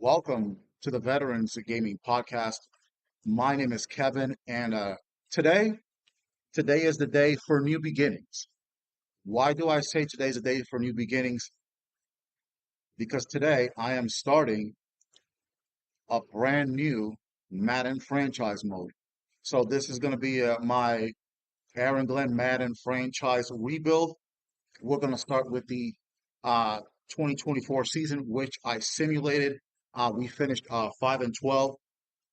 Welcome to the Veterans Gaming Podcast. My name is Kevin, and today, today is the day for new beginnings. Why do I say today's the day for new beginnings? Because today I am starting a brand new Madden franchise mode. So this is going to be my Aaron Glenn Madden franchise rebuild. We're going to start with the uh, 2024 season, which I simulated. We finished 5-12.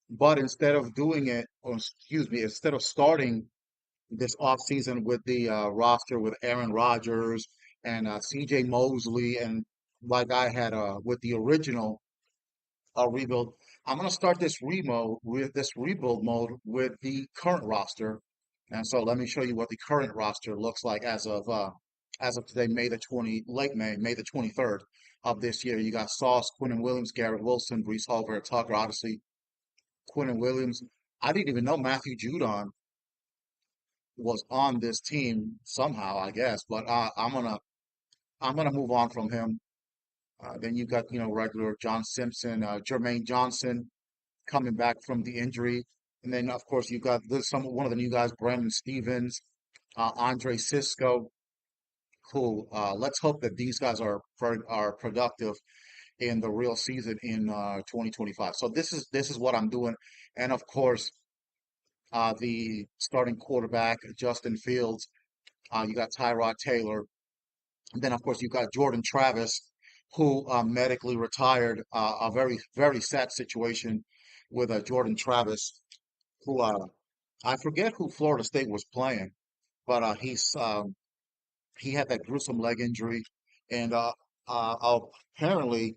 But instead of doing it, or excuse me, instead of starting this offseason with the roster with Aaron Rodgers and CJ Mosley, and like I had with the original rebuild, I'm going to start this rebuild mode with the current roster. And so let me show you what the current roster looks like as of today, late May, May the 23rd of this year. You got Sauce, Quentin Williams, Garrett Wilson, Brees Hall, Vera Tucker, obviously Quentin Williams. I didn't even know Matthew Judon was on this team somehow, I guess, but I'm gonna move on from him. Then you got regular John Simpson, Jermaine Johnson coming back from the injury, and then of course you got one of the new guys, Brandon Stevens, Andre Cisco. Cool. Let's hope that these guys are productive in the real season in 2025. So this is what I'm doing, and of course. The starting quarterback, Justin Fields. You got Tyrod Taylor. And then, of course, you got Jordan Travis, who medically retired. A very, very sad situation with Jordan Travis, who I forget who Florida State was playing, but he had that gruesome leg injury. And apparently,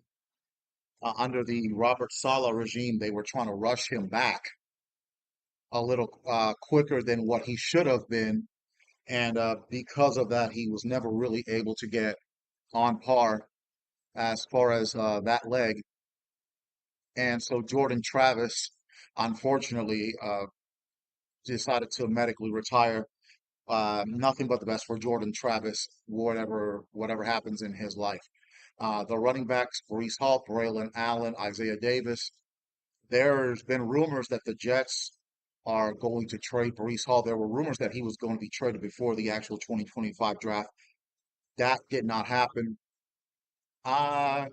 under the Robert Saleh regime, they were trying to rush him back a little quicker than what he should have been. And because of that, he was never really able to get on par as far as that leg. And so Jordan Travis, unfortunately, decided to medically retire. Nothing but the best for Jordan Travis, whatever happens in his life. The running backs, Brees Hall, Braylon Allen, Isaiah Davis. There's been rumors that the Jets are going to trade Brees Hall. There were rumors that he was going to be traded before the actual 2025 draft. That did not happen. Uh,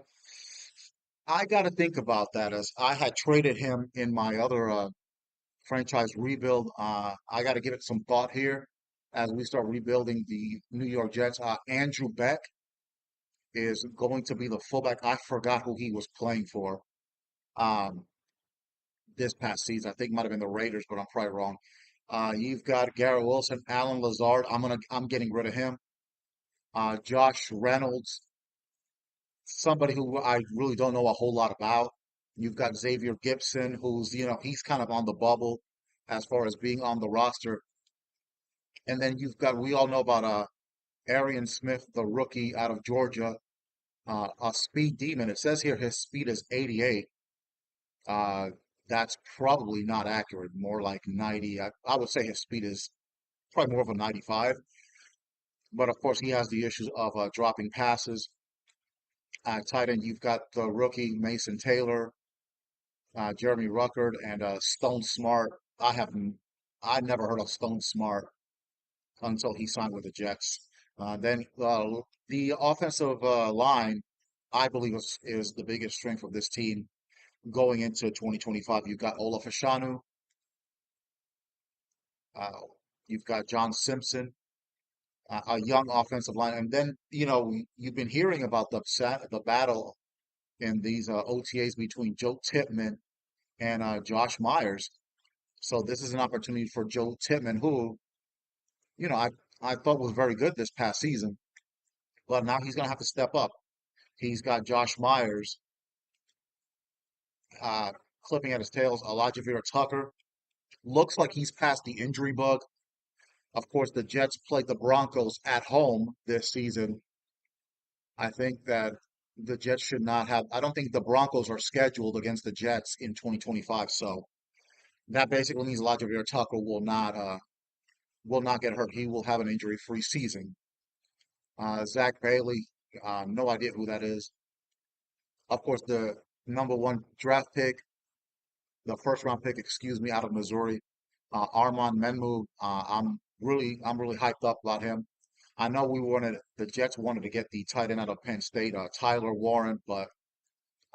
I got to think about that as I had traded him in my other franchise rebuild. I got to give it some thought here as we start rebuilding the New York Jets. Andrew Beck is going to be the fullback. I forgot who he was playing for um, this past season. I think it might have been the Raiders, but I'm probably wrong. You've got Garrett Wilson, Alan Lazard. I'm getting rid of him. Josh Reynolds, somebody who I really don't know a whole lot about. You've got Xavier Gibson, who's, he's kind of on the bubble as far as being on the roster. And then we all know about Arian Smith, the rookie out of Georgia, a speed demon. It says here his speed is 88. Uh, that's probably not accurate, more like 90. I would say his speed is probably more of a 95. But of course, he has the issues of dropping passes. Tight end, you've got the rookie Mason Taylor, Jeremy Ruckert, and Stone Smart. I never heard of Stone Smart until he signed with the Jets. Then the offensive line, I believe, is the biggest strength of this team going into 2025. You've got Olaf Ashanu, uh, you've got John Simpson, a young offensive line, and then you've been hearing about the battle in these OTAs between Joe Tippmann and Josh Myers. So this is an opportunity for Joe Tippmann, who, you know, I, I thought was very good this past season, but now he's going to have to step up. He's got Josh Myers uh, clipping at his tails. Elijah Vera Tucker looks like he's past the injury bug. Of course, the Jets played the Broncos at home this season. I think that the Jets should not have. I don't think the Broncos are scheduled against the Jets in 2025. So that basically means Elijah Vera Tucker will not get hurt. He will have an injury-free season. Zach Bailey, no idea who that is. Of course, the number one draft pick, the first round pick, excuse me, out of Missouri, Armand Menmu. I'm really hyped up about him. I know the Jets wanted to get the tight end out of Penn State, Tyler Warren, but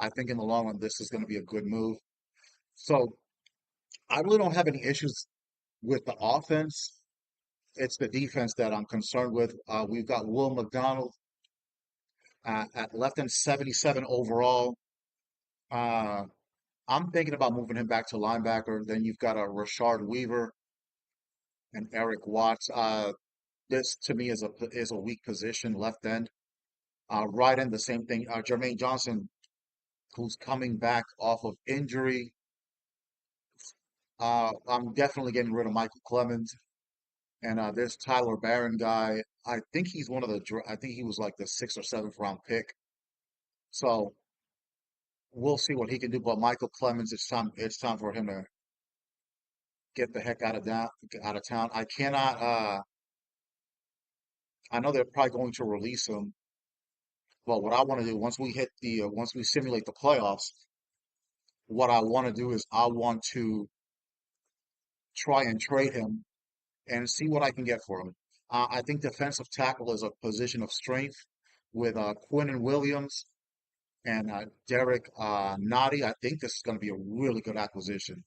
I think in the long run, this is going to be a good move. So I really don't have any issues with the offense. It's the defense that I'm concerned with. We've got Will McDonald at left end 77 overall. Uh, I'm thinking about moving him back to linebacker. Then you've got a Rashard Weaver and Eric Watts. This to me is a weak position, left end. Right end, the same thing. Jermaine Johnson, who's coming back off of injury. I'm definitely getting rid of Michael Clemens. And this Tyler Barron guy, I think he's I think he was like the sixth or seventh round pick. So we'll see what he can do. But Michael Clemens, it's time for him to get the heck out of town. I know they're probably going to release him. But what I want to do once we simulate the playoffs, what I want to do is I want to try and trade him and see what I can get for him. I think defensive tackle is a position of strength with Quinn Williams and Derek Nottie. I think this is going to be a really good acquisition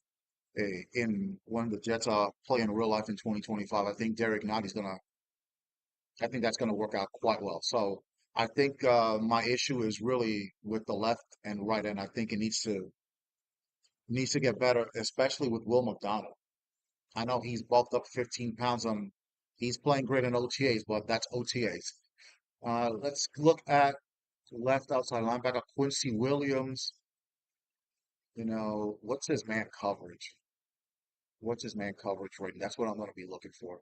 in when the Jets play in real life in 2025. I think that's going to work out quite well. So I think my issue is really with the left and right end. I think it needs to get better, especially with Will McDonald. I know he's bulked up 15 pounds he's playing great in OTAs, but that's OTAs. Let's look at left outside linebacker Quincy Williams. What's his man coverage? What's his man coverage rating? That's what I'm going to be looking for.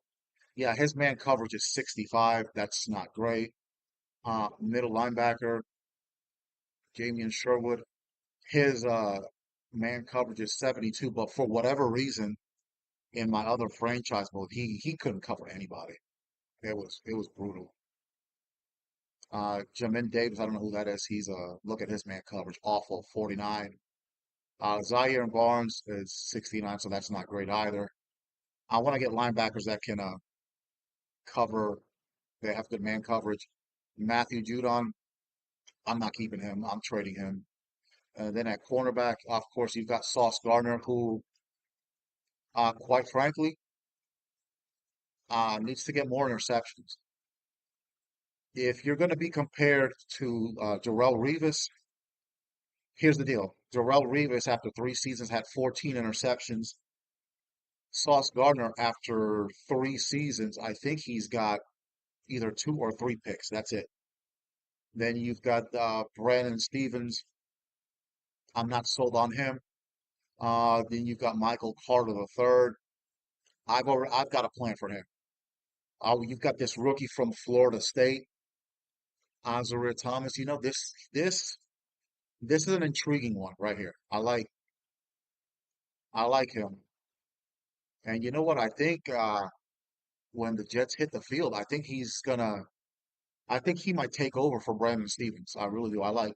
Yeah, his man coverage is 65. That's not great. Middle linebacker, Jamian Sherwood. His man coverage is 72, but for whatever reason, in my other franchise mode, he couldn't cover anybody. It was brutal. Jamin Davis, I don't know who that is. Look at his man coverage, awful, 49. Zaire Barnes is 69, so that's not great either. I want to get linebackers that can cover. They have good man coverage. Matthew Judon, I'm not keeping him. I'm trading him. And then at cornerback, of course, you've got Sauce Gardner, who, quite frankly, needs to get more interceptions. If you're going to be compared to Darrell Revis, here's the deal. Darrell Revis, after 3 seasons, had 14 interceptions. Sauce Gardner, after 3 seasons, I think he's got either 2 or 3 picks. That's it. Then you've got Brandon Stevens. I'm not sold on him. Then you've got Michael Carter III. I've got a plan for him. You've got this rookie from Florida State, Azariah Thomas. This is an intriguing one right here. I like him. And you know what? I think when the Jets hit the field, I think he might take over for Brandon Stevens. I really do. I like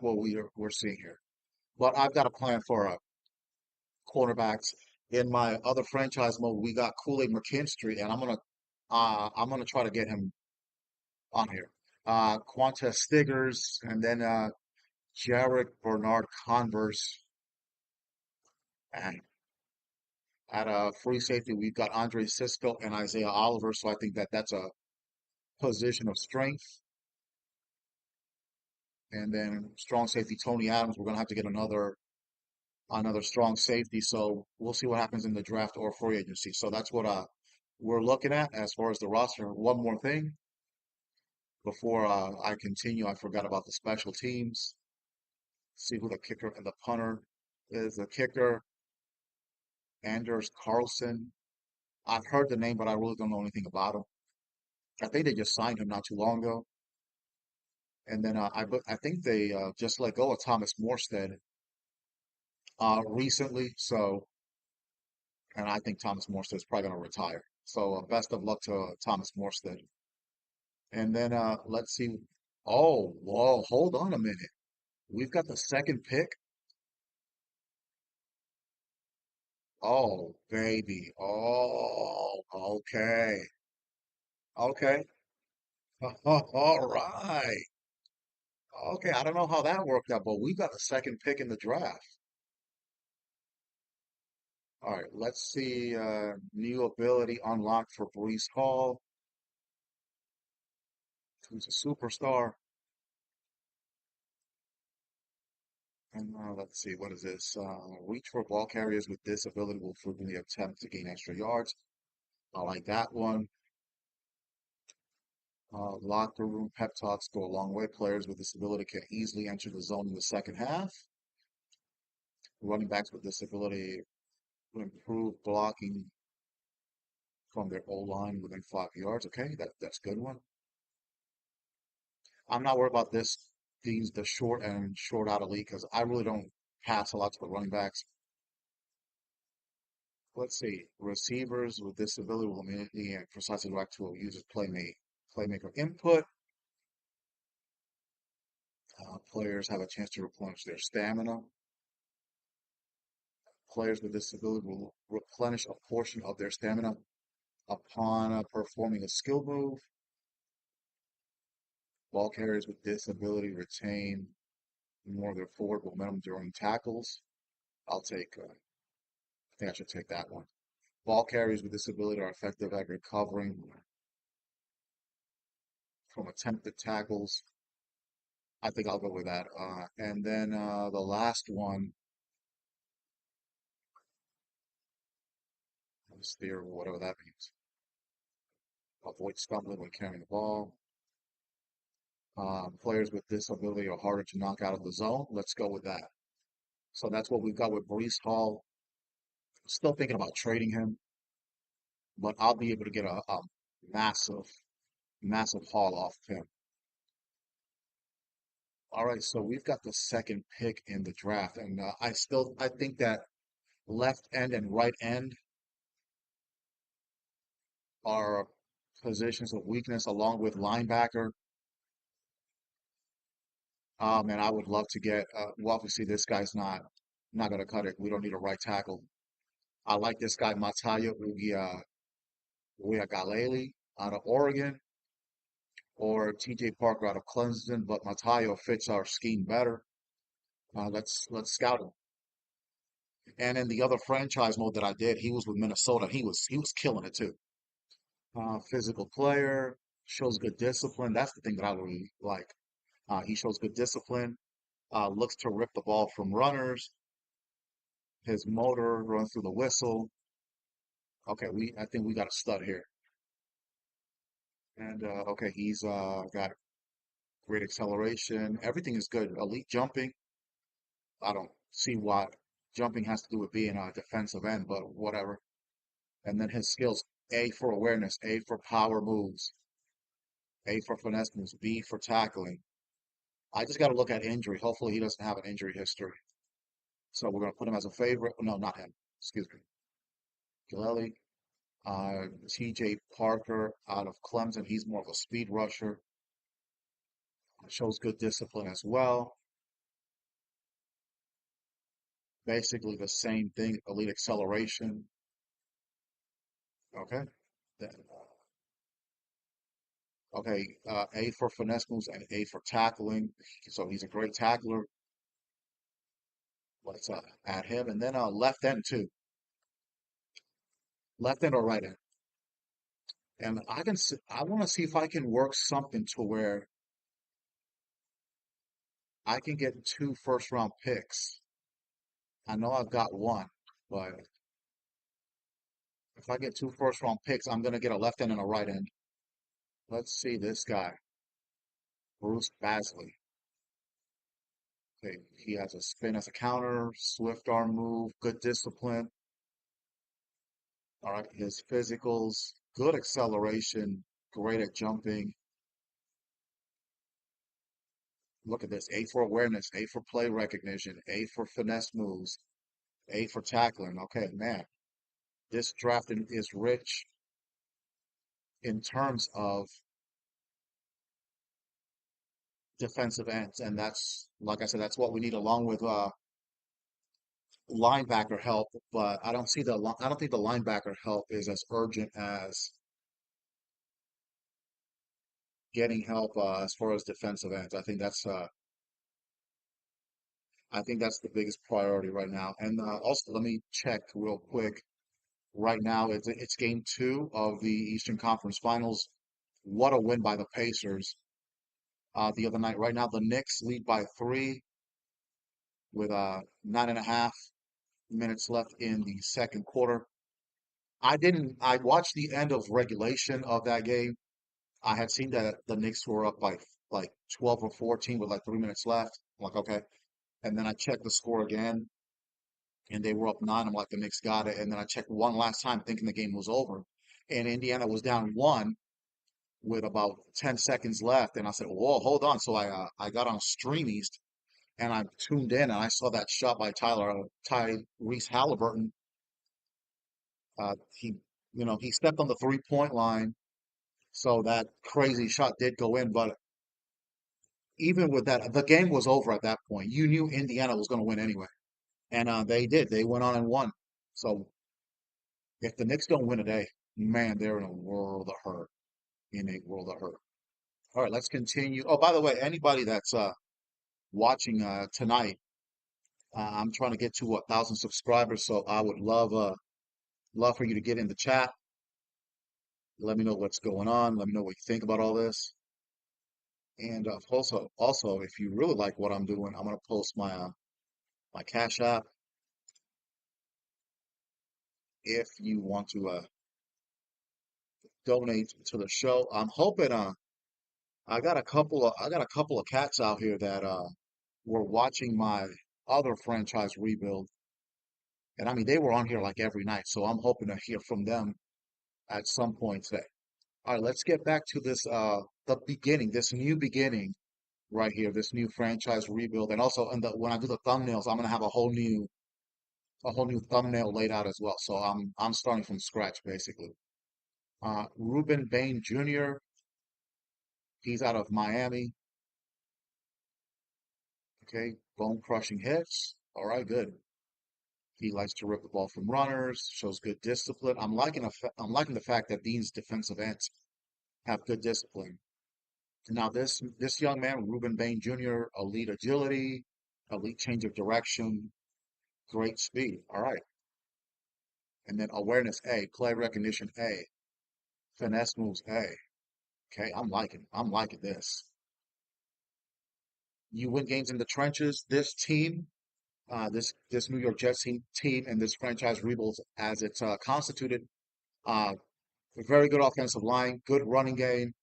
what we're seeing here. But I've got a plan for cornerbacks. In my other franchise mode, we got Kool-Aid McKinstry, and I'm gonna try to get him on here. Quantez Stiggers, and then Jarek Bernard Converse. And at free safety, we've got Andre Cisco and Isaiah Oliver. So I think that that's a position of strength. And then strong safety Tony Adams. We're gonna have to get another strong safety. So we'll see what happens in the draft or free agency. So that's what we're looking at as far as the roster. One more thing before I continue, I forgot about the special teams. See who the kicker and the punter is. The kicker, Anders Carlson. I've heard the name, but I really don't know anything about him. I think they just signed him not too long ago. And then I think they just let go of Thomas Morstead recently. So, and I think Thomas Morstead is probably going to retire. So best of luck to Thomas Morstead. And then let's see. Oh, whoa, hold on a minute. We've got the second pick. Oh, baby. Oh, okay. Okay. All right. Okay, I don't know how that worked out, but we got the second pick in the draft. All right, let's see. New ability unlocked for Brees Hall, who's a superstar. And let's see, what is this? Reach for ball carriers with this ability will frequently attempt to gain extra yards. I like that one. Locker room pep talks go a long way. Players with this ability can easily enter the zone in the second half. Running backs with this ability will improve blocking from their O-line within 5 yards. Okay, that's a good one. I'm not worried about the short and short out elite because I really don't pass a lot to the running backs. Let's see. Receivers with this ability will immediately and precisely direct to a user's playmaker input. Players have a chance to replenish their stamina. Players with this ability will replenish a portion of their stamina upon performing a skill move. Ball carriers with this ability retain more of their forward momentum during tackles. I think I should take that one. Ball carriers with this ability are effective at recovering from attempted tackles. I think I'll go with that. And then the last one, steer, whatever that means. Avoid stumbling when carrying the ball. Players with this ability are harder to knock out of the zone. Let's go with that. So that's what we've got with Brees Hall. Still thinking about trading him, but I'll be able to get a massive, massive haul off of him. All right, so we've got the second pick in the draft, and I think that left end and right end are positions of weakness along with linebacker. And I would love to get, well, obviously this guy's not going to cut it. We don't need a right tackle. I like this guy, Mataya Uiagalelei out of Oregon or TJ Parker out of Clemson, but Mataya fits our scheme better. Let's scout him. And in the other franchise mode that I did, he was with Minnesota. He was killing it too. Physical player, shows good discipline. That's the thing that I really like. He shows good discipline, looks to rip the ball from runners. His motor runs through the whistle. Okay, I think we got a stud here. And okay, he's got great acceleration. Everything is good. Elite jumping. I don't see what jumping has to do with being a defensive end, but whatever. And then his skills: A for awareness, A for power moves, A for finesse moves, B for tackling. I just got to look at injury. Hopefully, he doesn't have an injury history. So we're going to put him as a favorite. No, not him. Excuse me. Galeli. TJ Parker out of Clemson. He's more of a speed rusher. Shows good discipline as well. Basically the same thing. Elite acceleration. Okay. Then, okay. A for finesse moves and A for tackling. So he's a great tackler. Let's add him. And then left end too. Left end or right end. And I want to see if I can work something to where I can get two first round picks. I know I've got one, but if I get two first round picks, I'm gonna get a left end and a right end. Let's see this guy, Bruce Basley. Okay, he has a spin as a counter, swift arm move, good discipline. All right, his physicals, good acceleration, great at jumping. Look at this: A for awareness, A for play recognition, A for finesse moves, A for tackling. Okay, man, this draft is rich in terms of defensive ends, and that's like I said, that's what we need along with linebacker help, but I don't think the linebacker help is as urgent as getting help as far as defensive ends. I think that's the biggest priority right now. And also, let me check real quick. Right now, it's game two of the Eastern Conference Finals. What a win by the Pacers the other night. Right now, the Knicks lead by three with 9.5 minutes left in the second quarter. I watched the end of regulation of that game. I had seen that the Knicks were up by like 12 or 14 with like 3 minutes left. I'm like, okay. And then I checked the score again and they were up nine. I'm like, the Knicks got it. And then I checked one last time thinking the game was over. And Indiana was down one with about 10 seconds left. And I said, whoa, hold on. So I got on Streamies and I tuned in and I saw that shot by Tyrese Halliburton. He, he stepped on the 3-point line. So that crazy shot did go in. But even with that, the game was over at that point. You knew Indiana was going to win anyway. And they did. They went on and won. So if the Knicks don't win today, man, they're in a world of hurt. In a world of hurt. All right, let's continue. Oh, by the way, anybody that's watching tonight, I'm trying to get to 1,000 subscribers, so I would love for you to get in the chat. Let me know what's going on. Let me know what you think about all this. And also, if you really like what I'm doing, I'm gonna post my Cash App if you want to donate to the show. I'm hoping I got a couple of cats out here that were watching my other franchise rebuild. And I mean they were on here like every night, so I'm hoping to hear from them at some point today. All right, let's get back to this the beginning, this new beginning right here, this new franchise rebuild. And also when I do the thumbnails, I'm gonna have a whole new thumbnail laid out as well. So I'm starting from scratch basically. Ruben Bain Jr. He's out of Miami. Okay, bone crushing hits. All right, good. He likes to rip the ball from runners, shows good discipline. I'm liking the fact that these defensive ends have good discipline. Now this young man, Ruben Bain Jr., elite agility, elite change of direction, great speed. All right. And then awareness A, play recognition A, finesse moves A. Okay, I'm liking this. You win games in the trenches. This team, this New York Jets team and this franchise rebuilds as it's constituted. Uh, a very good offensive line, good running game.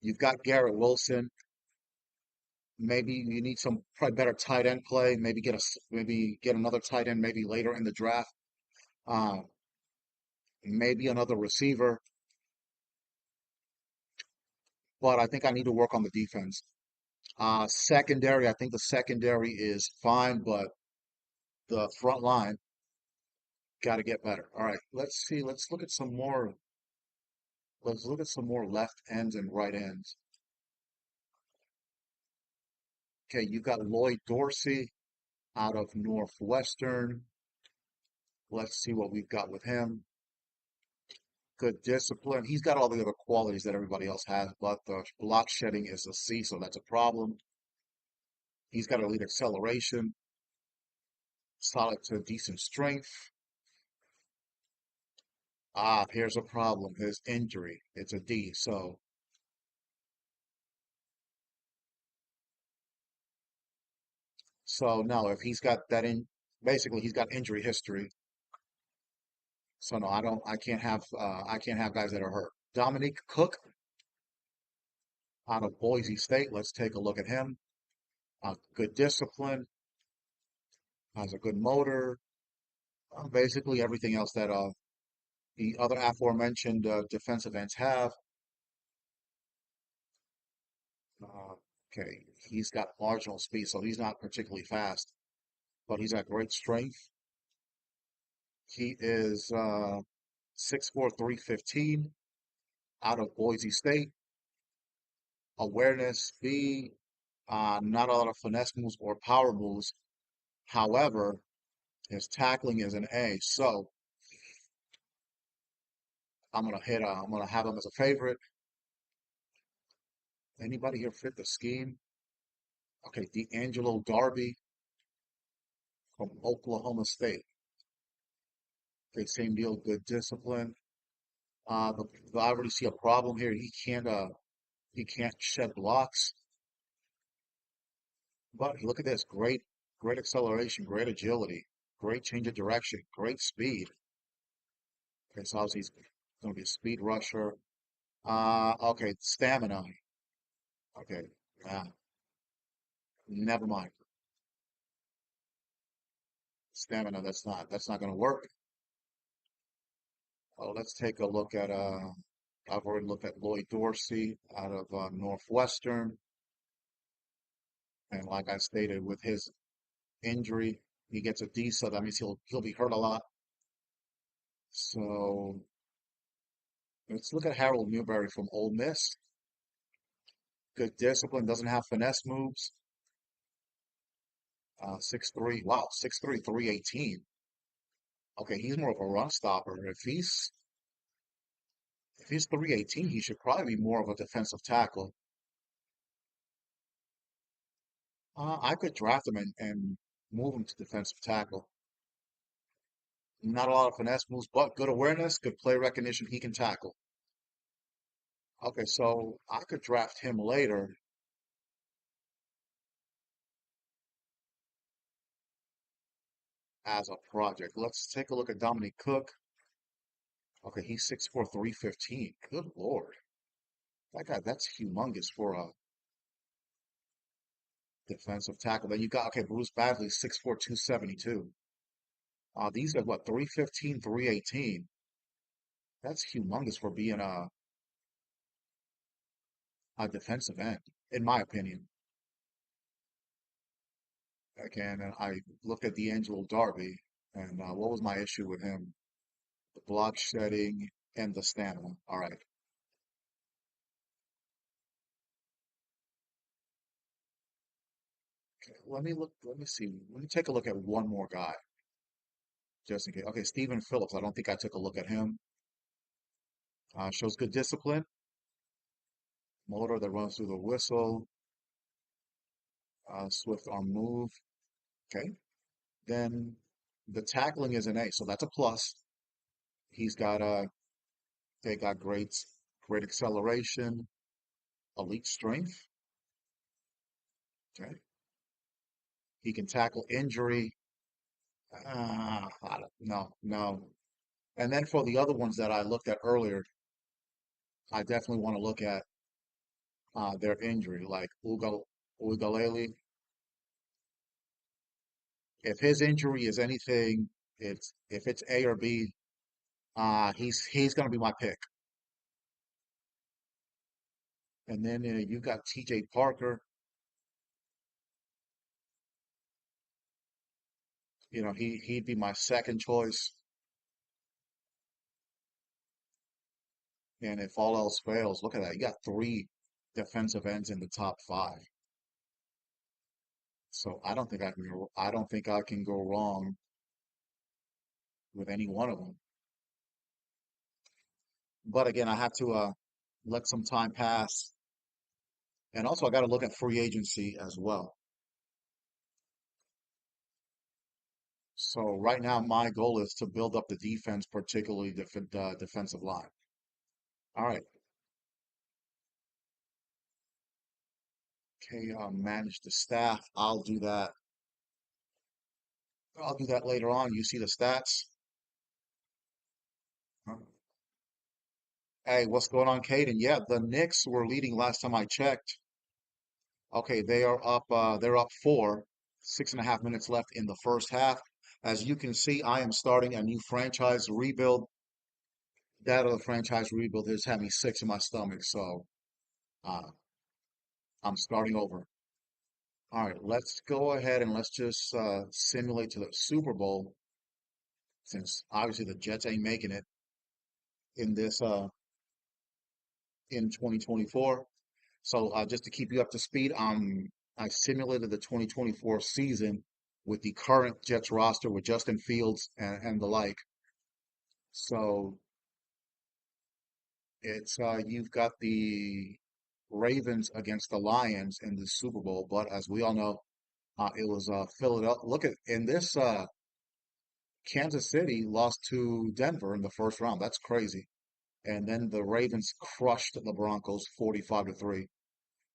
You've got Garrett Wilson. Maybe you need some probably better tight end play. Maybe get another tight end maybe later in the draft. Uh, maybe another receiver. But I think I need to work on the defense. Secondary, I think the secondary is fine, but the front line got to get better. All right, let's see. Let's look at some more left ends and right ends. Okay, you got Lloyd Dorsey out of Northwestern. Let's see what we've got with him. Good discipline. He's got all the other qualities that everybody else has, but the block shedding is a C, so that's a problem. He's got elite acceleration, solid to decent strength. Here's a problem. His injury. It's a D. So no, if he's got that in, basically he's got injury history. So no, I can't have guys that are hurt. Dominique Cook out of Boise State. Let's take a look at him. Good discipline, has a good motor. Basically everything else that the other aforementioned defensive ends have. Uh, okay, he's got marginal speed, so he's not particularly fast, but he's got great strength. He is 6'4", 315 out of Boise State. Awareness, speed, not a lot of finesse moves or power moves. However, His tackling is an A. So I'm gonna have him as a favorite. Anybody here fit the scheme? Okay, D'Angelo Darby from Oklahoma State. Okay, same deal, good discipline. The, I already see a problem here. He can't shed blocks. But look at this, great acceleration, great agility, great change of direction, great speed. Okay, so obviously he's going to be a speed rusher. Okay, stamina. Okay, ah, never mind. Stamina, that's not going to work. Let's take a look at I've already looked at Lloyd Dorsey out of Northwestern, and like I stated, with his injury, he gets a D, so that means he'll be hurt a lot. So let's look at Harold Newberry from Ole Miss. Good discipline, doesn't have finesse moves. 6'3", wow, 6'3", 318. Okay, he's more of a run stopper. If he's 318, he should probably be more of a defensive tackle. I could draft him and move him to defensive tackle. Not a lot of finesse moves, but good awareness, good play recognition. He can tackle. Okay, so I could draft him later as a project. Let's take a look at Dominic Cook. Okay, he's 6'4", 315. Good Lord. That's humongous for a defensive tackle. Then you got, okay, Bruce Badley, 6'4", 272. These are what, 315, 318. That's humongous for being a defensive end, in my opinion. Again, and I looked at D'Angelo Darby, and what was my issue with him? The block shedding and the stamina. All right. Okay, let me see. Let me take a look at one more guy, just in case. Okay, Stephen Phillips. I don't think I took a look at him. Shows good discipline, motor that runs through the whistle, swift arm move. Okay. Then the tackling is an A, so that's a plus. He's got they got great acceleration, elite strength. Okay. He can tackle injury. I don't, no. And then for the other ones that I looked at earlier, I definitely want to look at their injury, like Ugalele. If his injury is anything, it's if it's A or B, he's going to be my pick. And then you got T.J. Parker. You know, he'd be my second choice. And if all else fails, look at that. You got three defensive ends in the top five. So I don't think I can go wrong with any one of them. But again, I have to let some time pass. And also I got to look at free agency as well. So right now my goal is to build up the defense, particularly the defensive line. All right. Okay, manage the staff. I'll do that later on. You see the stats. Huh? Hey, what's going on, Caden? Yeah, the Knicks were leading last time I checked. Okay, they're up four, 6.5 minutes left in the first half. As you can see, I am starting a new franchise rebuild. That other franchise rebuild has had me sick to my stomach, so uh, I'm starting over. All right, let's go ahead and let's just simulate to the Super Bowl, since obviously the Jets ain't making it in this in 2024. So just to keep you up to speed, I simulated the 2024 season with the current Jets roster with Justin Fields and the like. So it's you've got the Ravens against the Lions in the Super Bowl, but as we all know, it was Philadelphia. Look at in this Kansas City lost to Denver in the first round. That's crazy. And then the Ravens crushed the Broncos 45-3.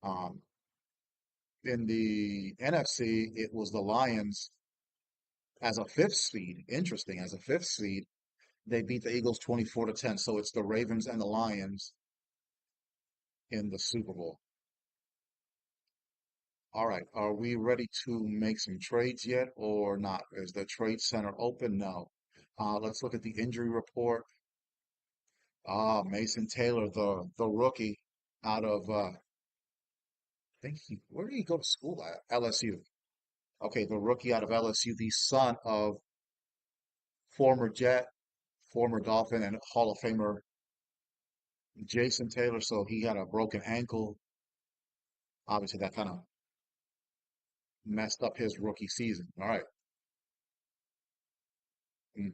Um, in the NFC, it was the Lions as a fifth seed. Interesting, as a fifth seed, they beat the Eagles 24-10. So it's the Ravens and the Lions in the Super Bowl. All right, are we ready to make some trades yet or not? Is the trade center open? No. Let's look at the injury report. Mason Taylor, the rookie out of think he where did he go to school at? LSU. Okay, the rookie out of LSU, the son of former Jet, former Dolphin, and Hall of Famer Jason Taylor. So he had a broken ankle. Obviously, that kind of messed up his rookie season. All right. Mm,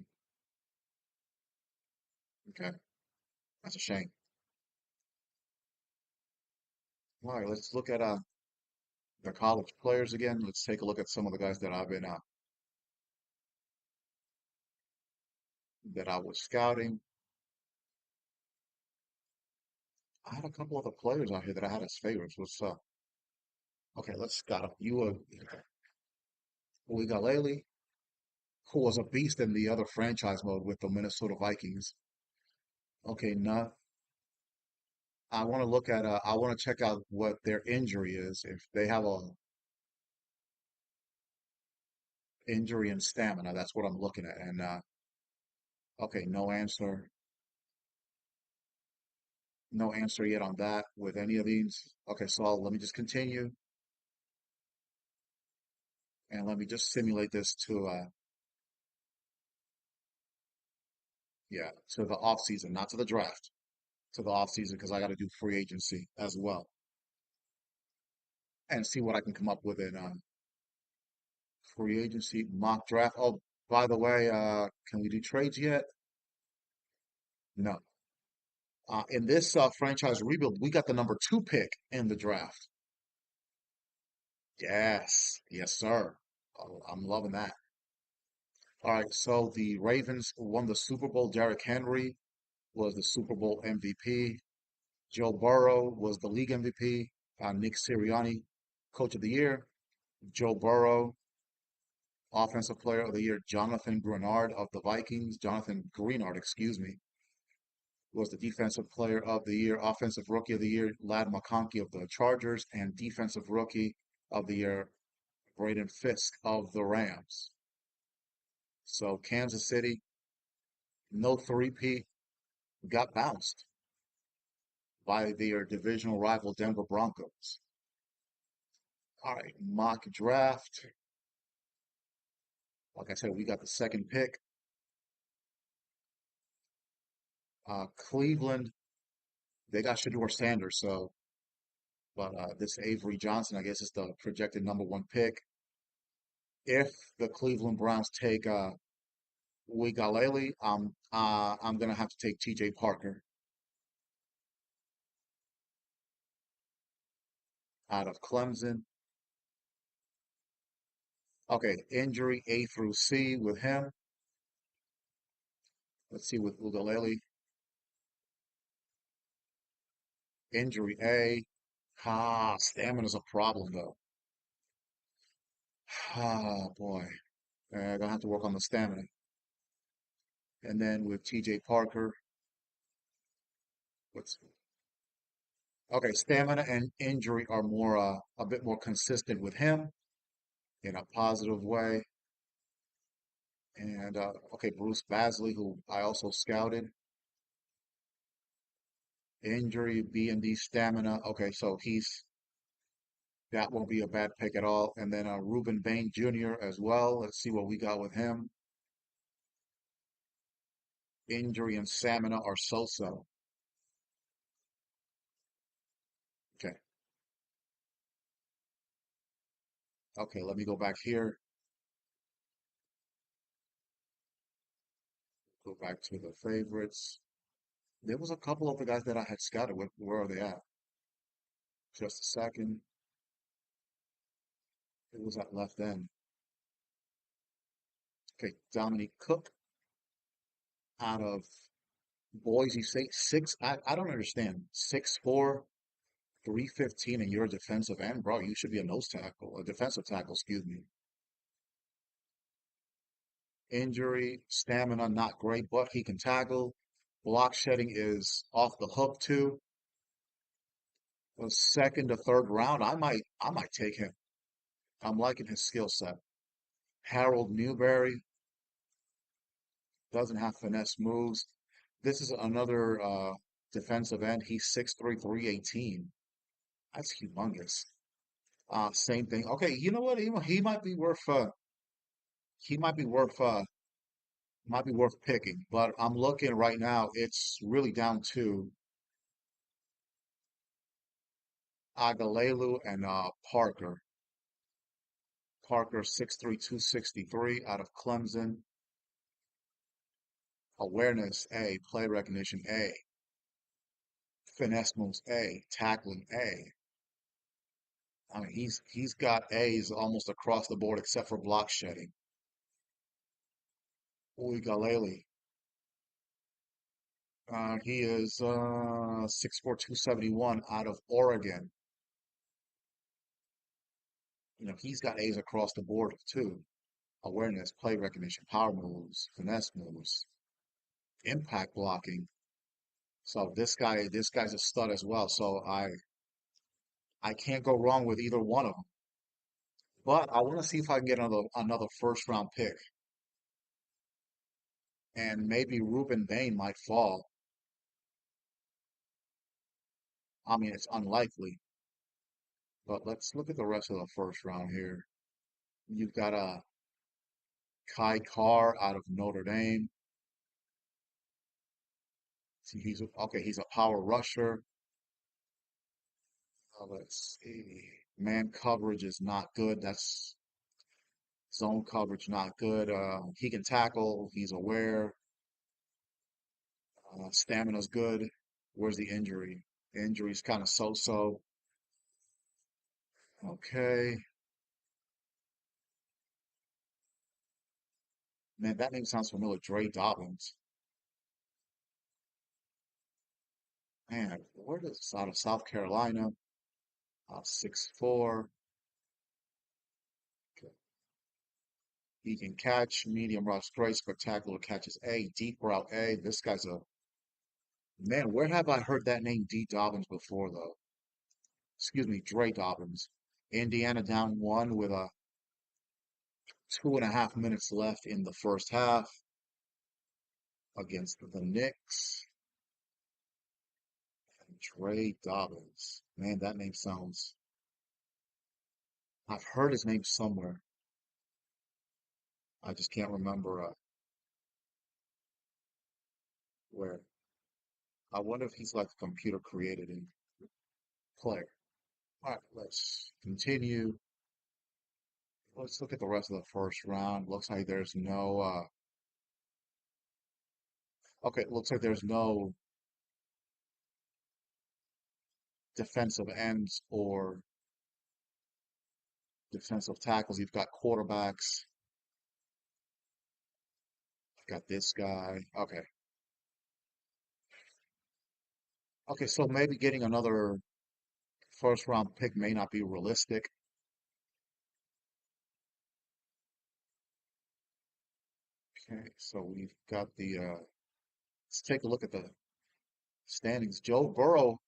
okay, that's a shame. All right, let's look at the college players again. Let's take a look at some of the guys that I've been that I was scouting. I had a couple of the players out here that I had as favorites. What's okay, let's scout up. Uigalele, who was a beast in the other franchise mode with the Minnesota Vikings. Okay, now I want to look at I want to check out what their injury is. If they have a injury and stamina, that's what I'm looking at. And okay, no answer. No answer yet on that with any of these. Okay, so let me just continue and let me just simulate this to yeah, to the off season, not to the draft, to the off season because I got to do free agency as well and see what I can come up with in free agency mock draft. Oh, by the way, can we do trades yet? No. In this franchise rebuild, we got the number 2 pick in the draft. Yes, yes, sir. Oh, I'm loving that. All right, so the Ravens won the Super Bowl. Derrick Henry was the Super Bowl MVP. Joe Burrow was the league MVP. Nick Sirianni, Coach of the Year. Joe Burrow, Offensive Player of the Year. Jonathan Grenard of the Vikings. Jonathan Greenard, excuse me, was the Defensive Player of the Year. Offensive Rookie of the Year. Lad McConkey of the Chargers. And Defensive Rookie of the Year. Braden Fisk of the Rams. So Kansas City, no three-peat, got bounced by their divisional rival Denver Broncos. All right, mock draft. Like I said, we got the second pick. Cleveland, they got Shador Sanders, so but this Avery Johnson, I guess, is the projected number 1 pick. If the Cleveland Browns take Uigalele, I'm gonna have to take T.J. Parker out of Clemson. Okay, injury A through C with him. Let's see with Ugalele. Injury A. Stamina's a problem though. Boy. Gonna have to work on the stamina. And then with TJ Parker, what's okay, stamina and injury are more a bit more consistent with him in a positive way. And okay, Bruce Basley, who I also scouted, injury, B and D stamina. Okay, so that won't be a bad pick at all. And then Ruben Bain Jr. as well. Let's see what we got with him. Injury and stamina are so-so. Okay, okay, let me go back here. Go back to the favorites. There was a couple of the guys that I had scouted. Where are they at? Just a second. It was at left end. Okay, Dominique Cook out of Boise State. I don't understand. 6'4", 315, and you're a defensive end, bro. You should be a nose tackle, a defensive tackle, excuse me. Injury, stamina, not great, but he can tackle. Block shedding is off the hook too. A second to third round, I might take him. I'm liking his skill set. Harold Newberry doesn't have finesse moves. This is another defensive end. He's 6'3", 318. That's humongous. Same thing. Okay, you know what? He might be worth he might be worth picking. But I'm looking right now. It's really down to Agalelu and Parker. Parker 6'3", 263 out of Clemson. Awareness A, play recognition A, finesse moves A, tackling A. I mean, he's got A's almost across the board except for block shedding. Uigalele, he is 6'4", 271 out of Oregon. You know, he's got A's across the board too. Awareness, play recognition, power moves, finesse moves, impact blocking. So this guy's a stud as well. So I can't go wrong with either one of them. But I want to see if I can get another first round pick, and maybe Ruben Bain might fall. I mean, it's unlikely, but let's look at the rest of the first round here. You've got a Kai Carr out of Notre Dame. See, okay. He's a power rusher. Let's see. Man coverage is not good. That's zone coverage not good. He can tackle. He's aware. Stamina's good. Where's the injury? The injury's kind of so-so. Okay. Man, that name sounds familiar. Dre Dobbins. Man, where does out of South Carolina? 6'4". He can catch, medium route straight, spectacular catches A, deep route A. This guy's a man. Where have I heard that name D Dobbins before though? Excuse me, Dre Dobbins. Indiana down one with a 2.5 minutes left in the first half against the Knicks. Dre Dobbins. Man, that name sounds. I've heard his name somewhere. I just can't remember where. I wonder if he's like a computer created in player. All right, let's continue. Let's look at the rest of the first round. Looks like there's no okay, looks like there's no defensive ends or defensive tackles. You've got quarterbacks. You've got this guy. Okay. Okay, so maybe getting another first round pick may not be realistic. Okay, so we've got the let's take a look at the standings. Joe Burrow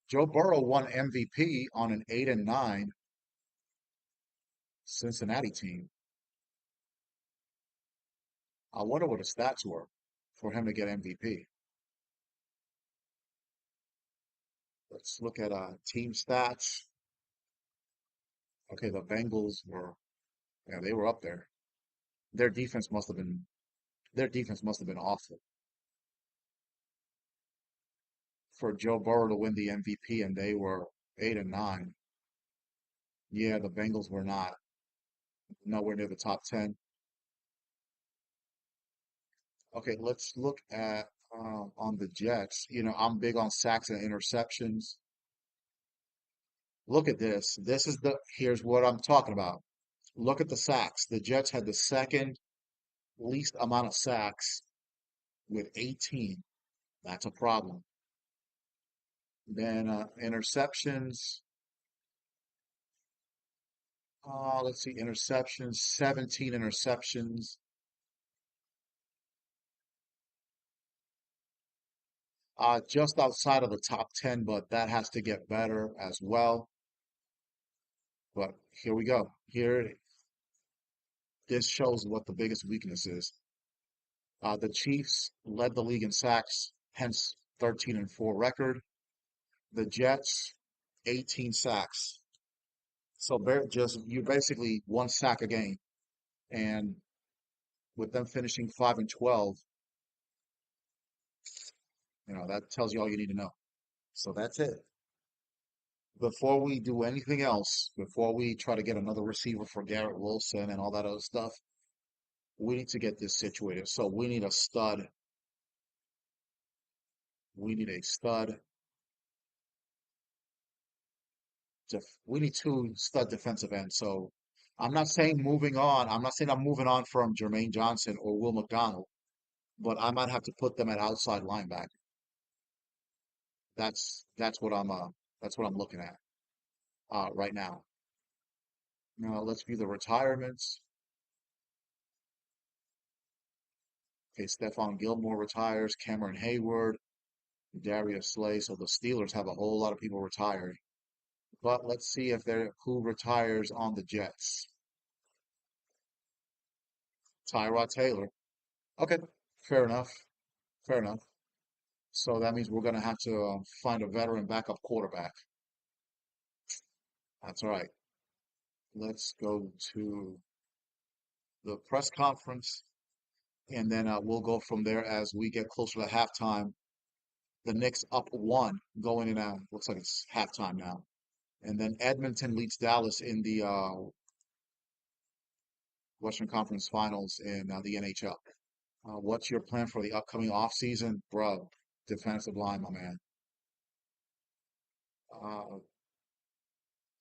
won MVP on an 8-9 Cincinnati team. I wonder what his stats were for him to get MVP. Let's look at team stats. Okay, the Bengals were, yeah, they were up there. Their defense must have been their defense must have been awful for Joe Burrow to win the MVP, and they were 8-9. Yeah, the Bengals were nowhere near the top 10. Okay, let's look at on the Jets. You know, I'm big on sacks and interceptions. Look at this. Here's what I'm talking about. Look at the sacks. The Jets had the second least amount of sacks with 18. That's a problem. Then interceptions. Let's see, interceptions, 17 interceptions. Just outside of the top 10, but that has to get better as well. But here we go. This shows what the biggest weakness is. The Chiefs led the league in sacks, hence 13-4 record. The Jets, 18 sacks. So just you basically one sack a game, and with them finishing 5-12, that tells you all you need to know. So that's it. Before we do anything else, before we try to get another receiver for Garrett Wilson and all that other stuff, we need to get this situated. So we need a stud. We need a stud. We need two stud defensive ends. So I'm not saying moving on. I'm not saying I'm moving on from Jermaine Johnson or Will McDonald, but I might have to put them at outside linebacker. That's what I'm looking at right now. Now let's view the retirements. Okay, Stephon Gilmore retires, Cameron Hayward, Darius Slay. So the Steelers have a whole lot of people retiring. But let's see if they're who retires on the Jets. Tyrod Taylor. Okay, fair enough. Fair enough. So that means we're going to have to find a veteran backup quarterback. That's all right. Let's go to the press conference, and then we'll go from there as we get closer to halftime. The Knicks up one going in. Looks like it's halftime now. And then Edmonton leads Dallas in the Western Conference Finals in the NHL. What's your plan for the upcoming offseason? Bro, defensive line, my man. Uh,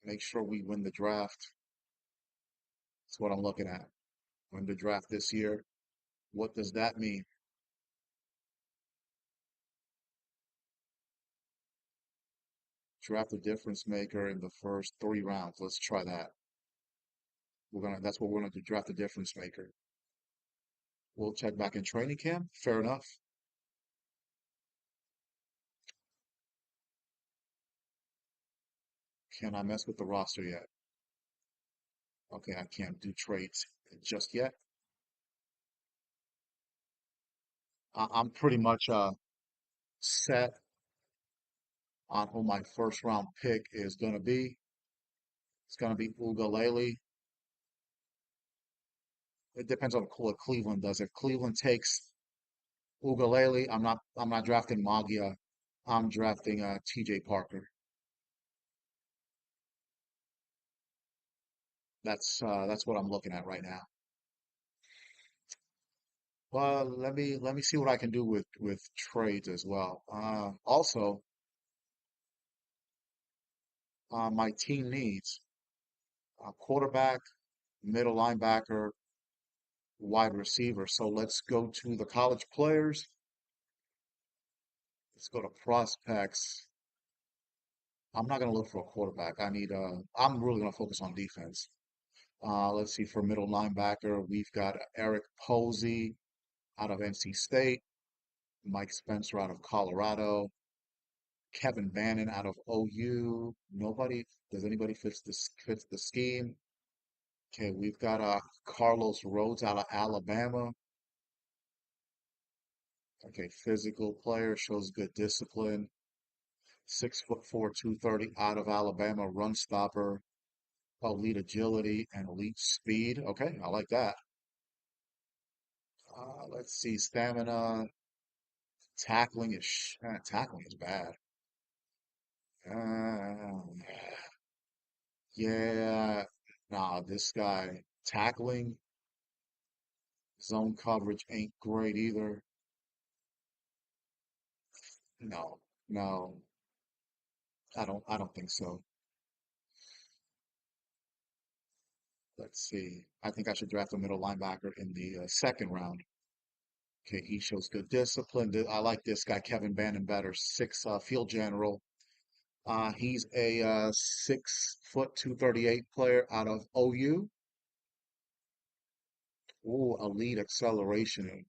make sure we win the draft. That's what I'm looking at. Win the draft this year. What does that mean? Draft a difference maker in the first 3 rounds. Let's try that. That's what we're gonna do. Draft a difference maker. We'll check back in training camp. Fair enough. Can I mess with the roster yet? Okay, I can't do trades just yet. I'm pretty much set on who my first round pick is gonna be. It's gonna be Ugalele. It depends on what Cleveland does. If Cleveland takes Ugalele, I'm not drafting Magia. I'm drafting TJ Parker. That's what I'm looking at right now. Well, let me see what I can do with trades as well. Also, my team needs a quarterback, middle linebacker, wide receiver. So let's go to the college players. Let's go to prospects. I'm not going to look for a quarterback. I'm really going to focus on defense. Let's see, for middle linebacker, we've got Eric Posey out of NC State, Mike Spencer out of Colorado, Kevin Bannon out of OU. Does anybody fits the scheme? Okay, we've got Carlos Rhodes out of Alabama. Okay, physical player, shows good discipline. 6'4", 230 out of Alabama, run stopper, elite agility and elite speed. Okay, I like that. Let's see, stamina, tackling is bad. Uh, yeah, nah, this guy tackling Zone coverage ain't great either. No, no, I don't think so. Let's see. I think I should draft a middle linebacker in the second round. Okay, he shows good discipline. I like this guy, Kevin Bannon, better, six field general. He's a 6 foot 238 player out of OU. Ooh, elite acceleration,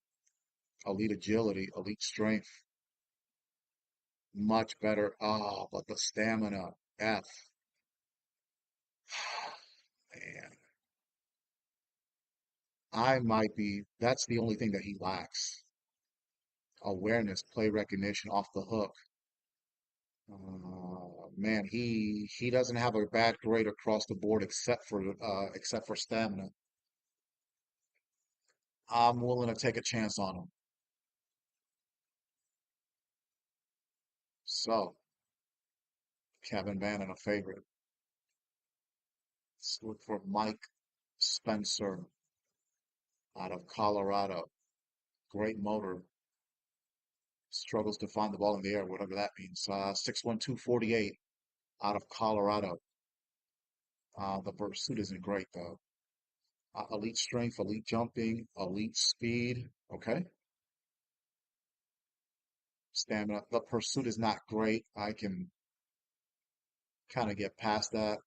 elite agility, elite strength. Much better. Ah, but the stamina, F. Man, that's the only thing that he lacks. Awareness, play recognition off the hook. Man, he doesn't have a bad grade across the board except for stamina. I'm willing to take a chance on him. So, Kevin Bannon, a favorite. Let's look for Mike Spencer out of Colorado. Great motor. Struggles to find the ball in the air, whatever that means. 6'1", 248 out of Colorado. The pursuit isn't great though. Elite strength, elite jumping, elite speed. Okay. Stamina. The pursuit is not great. I can kind of get past that.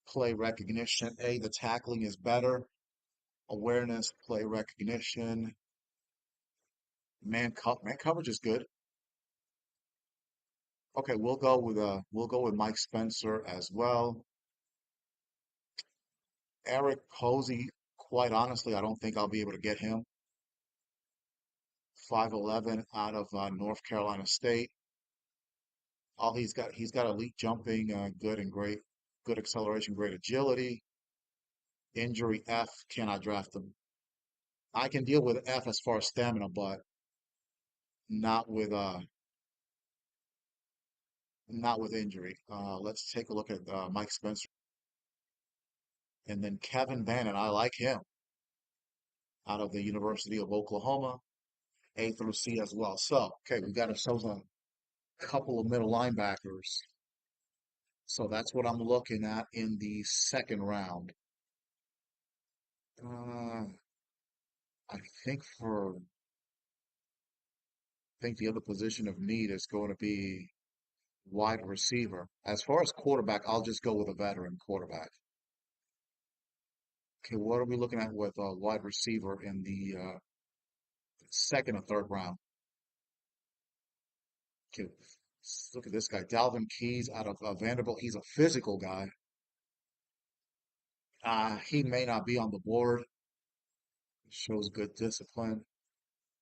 Play recognition. The tackling is better. Awareness, play recognition. Man coverage is good. Okay, we'll go with Mike Spencer as well. Eric Posey, quite honestly, I don't think I'll be able to get him. 5'11" out of North Carolina State. All he's got elite jumping, good and great, good acceleration, great agility. Injury F, can I draft him? I can deal with F as far as stamina, but not with uh not with injury. Let's take a look at Mike Spencer and then Kevin Bannon. I like him out of the University of Oklahoma, A through C as well. So, okay, we got ourselves a couple of middle linebackers. So that's what I'm looking at in the second round. Uh, I think the other position of need is going to be wide receiver. As far as quarterback, I'll just go with a veteran quarterback. Okay, what are we looking at with a wide receiver in the second or third round? Okay, look at this guy, Dalvin Keys out of Vanderbilt. He's a physical guy. He may not be on the board. Shows good discipline.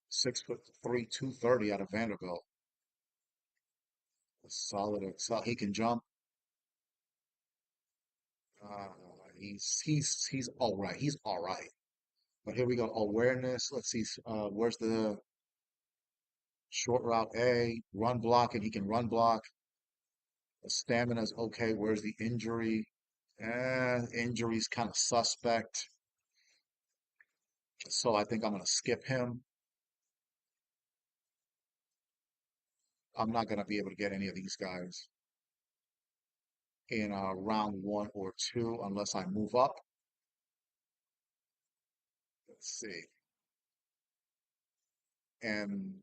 6'3", 230 out of Vanderbilt. Solid. He can jump. Uh, he's all right. He's all right. But here we go. Awareness. Let's see. Where's the short route A? Run block, and he can run block. The stamina's okay. Where's the injury? Injury's kind of suspect. So I think I'm going to skip him. I'm not going to be able to get any of these guys in round one or two unless I move up. Let's see. And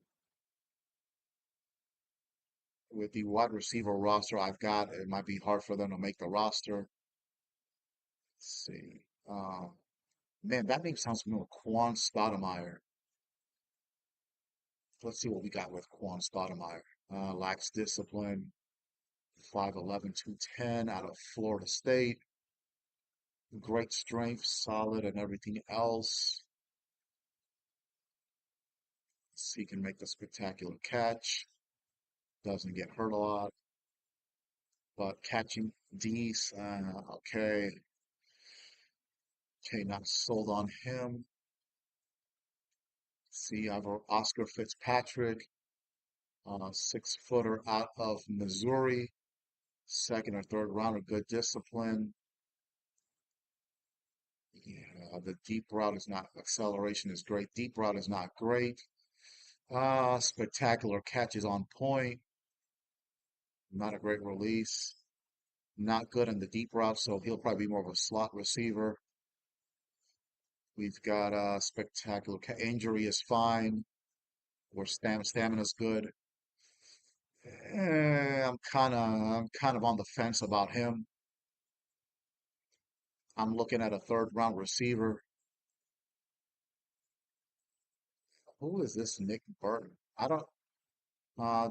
with the wide receiver roster I've got, it might be hard for them to make the roster. Let's see. Man, that name sounds familiar. Quan Stoudemire. Let's see what we got with Quan Stoudemire. Lacks discipline. 5'11", 210 out of Florida State. Great strength, solid, and everything else. Let's see, he can make the spectacular catch. Doesn't get hurt a lot, but catching D's, okay. Okay, not sold on him. See, I've Oscar Fitzpatrick, 6 footer out of Missouri, second or third round of good discipline. Yeah, The deep route is not, acceleration is great. Deep route is not great. Spectacular catch is on point. Not a great release. Not good in the deep route, so he'll probably be more of a slot receiver. We've got spectacular injury is fine. Or stamina's good. I'm kind of on the fence about him. I'm looking at a third round receiver. Who is this Nick Burton? I don't.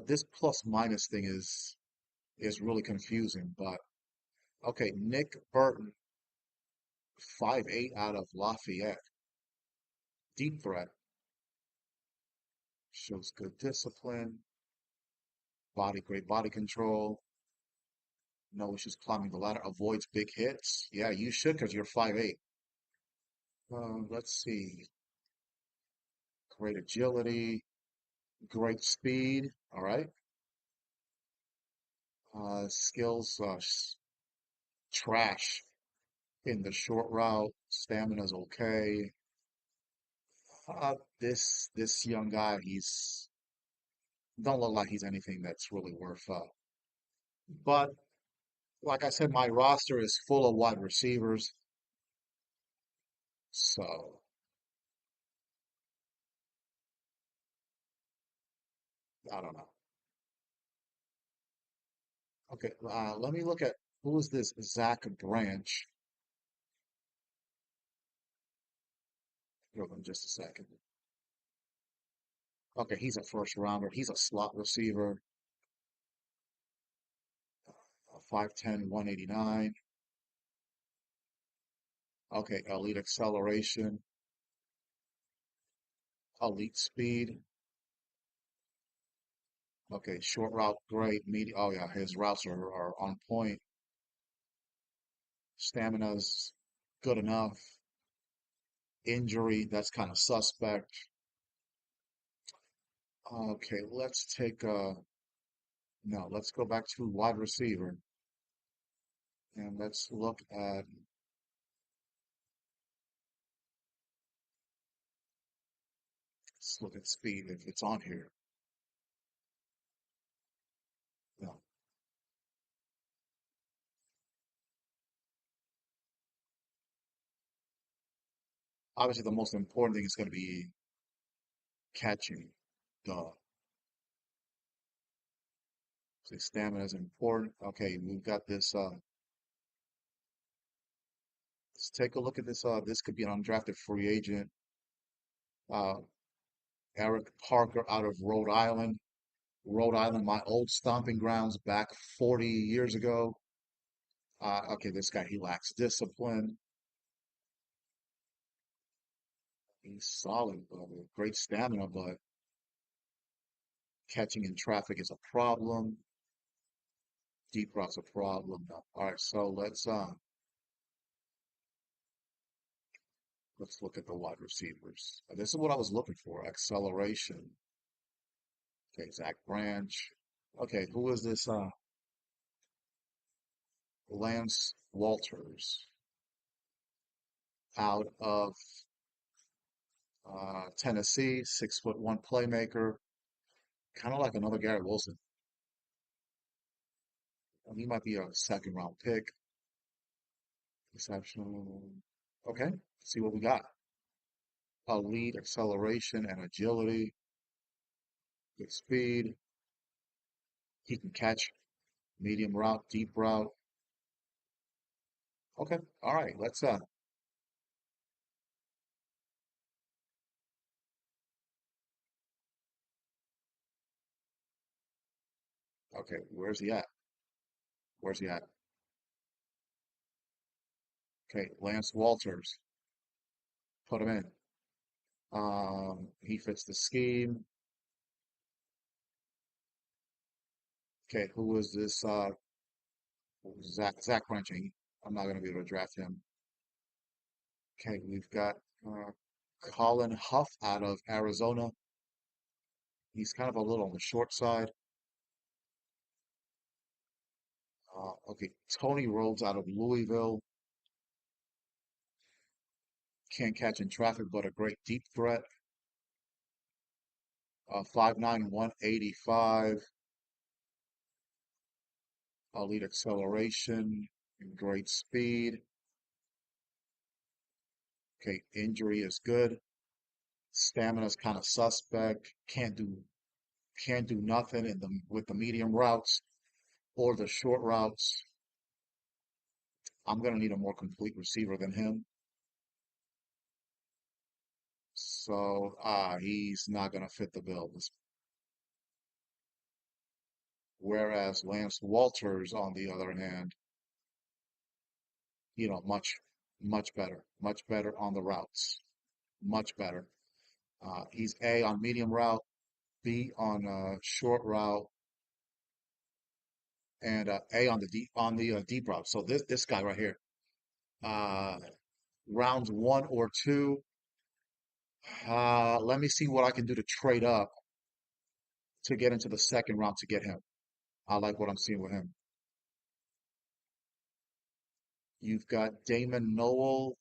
This plus minus thing is really confusing. But okay, Nick Burton, 5'8" out of Lafayette, deep threat, shows good discipline, great body control. No issues climbing the ladder. Avoids big hits. Yeah, you should because you're 5'8". Let's see. Great agility, great speed. All right. Skills, trash in the short route. Stamina's okay. This young guy, he's don't look like he's anything that's really worth. But like I said, my roster is full of wide receivers, so I don't know. Okay, let me look at who is this Zach Branch. Hold on just a second. Okay, he's a first rounder. He's a slot receiver. 5'10", 189. Okay, elite acceleration, elite speed. Okay, short route, great. Medium, oh yeah, his routes are on point. Stamina's good enough. Injury, that's kind of suspect. Okay, let's take no, let's go back to wide receiver and let's look at speed if it's on here. No. Obviously the most important thing is going to be catching. Duh. So stamina is important. Okay, we've got this let's take a look at this. This could be an undrafted free agent. Uh, Eric Parker out of Rhode Island. Rhode Island, my old stomping grounds back 40 years ago. Okay, this guy, he lacks discipline. He's solid, but great stamina, but catching in traffic is a problem. Deep route's a problem. All right, so let's look at the wide receivers. This is what I was looking for. Acceleration. Okay, Zach Branch. Okay, who is this? Lance Walters out of Tennessee, 6'1" playmaker, kind of like another Garrett Wilson. He might be a second round pick. Exceptional. Okay, see what we got. Elite acceleration and agility, good speed. He can catch medium route, deep route. Okay, all right. Okay, where's he at? Where's he at? Okay, Lance Walters. Put him in. He fits the scheme. Okay, who is this? Zach Branching. I'm not gonna be able to draft him. Okay, we've got uh, Colin Huff out of Arizona. He's kind of a little on the short side. Okay, Tony Rhodes out of Louisville. Can't catch in traffic, but a great deep threat. 5'9", 185. Elite acceleration, great speed. Okay, injury is good. Stamina is kind of suspect. Can't do nothing in the with the medium routes or the short routes. I'm gonna need a more complete receiver than him. So he's not gonna fit the bill. Whereas Lance Walters, on the other hand, much better on the routes, much better. He's A on medium route, B on short route, and A on the deep route. So this guy right here, uh, rounds one or two. Let me see what I can do to trade up to get into the second round to get him. I like what I'm seeing with him. You've got Damon Noel,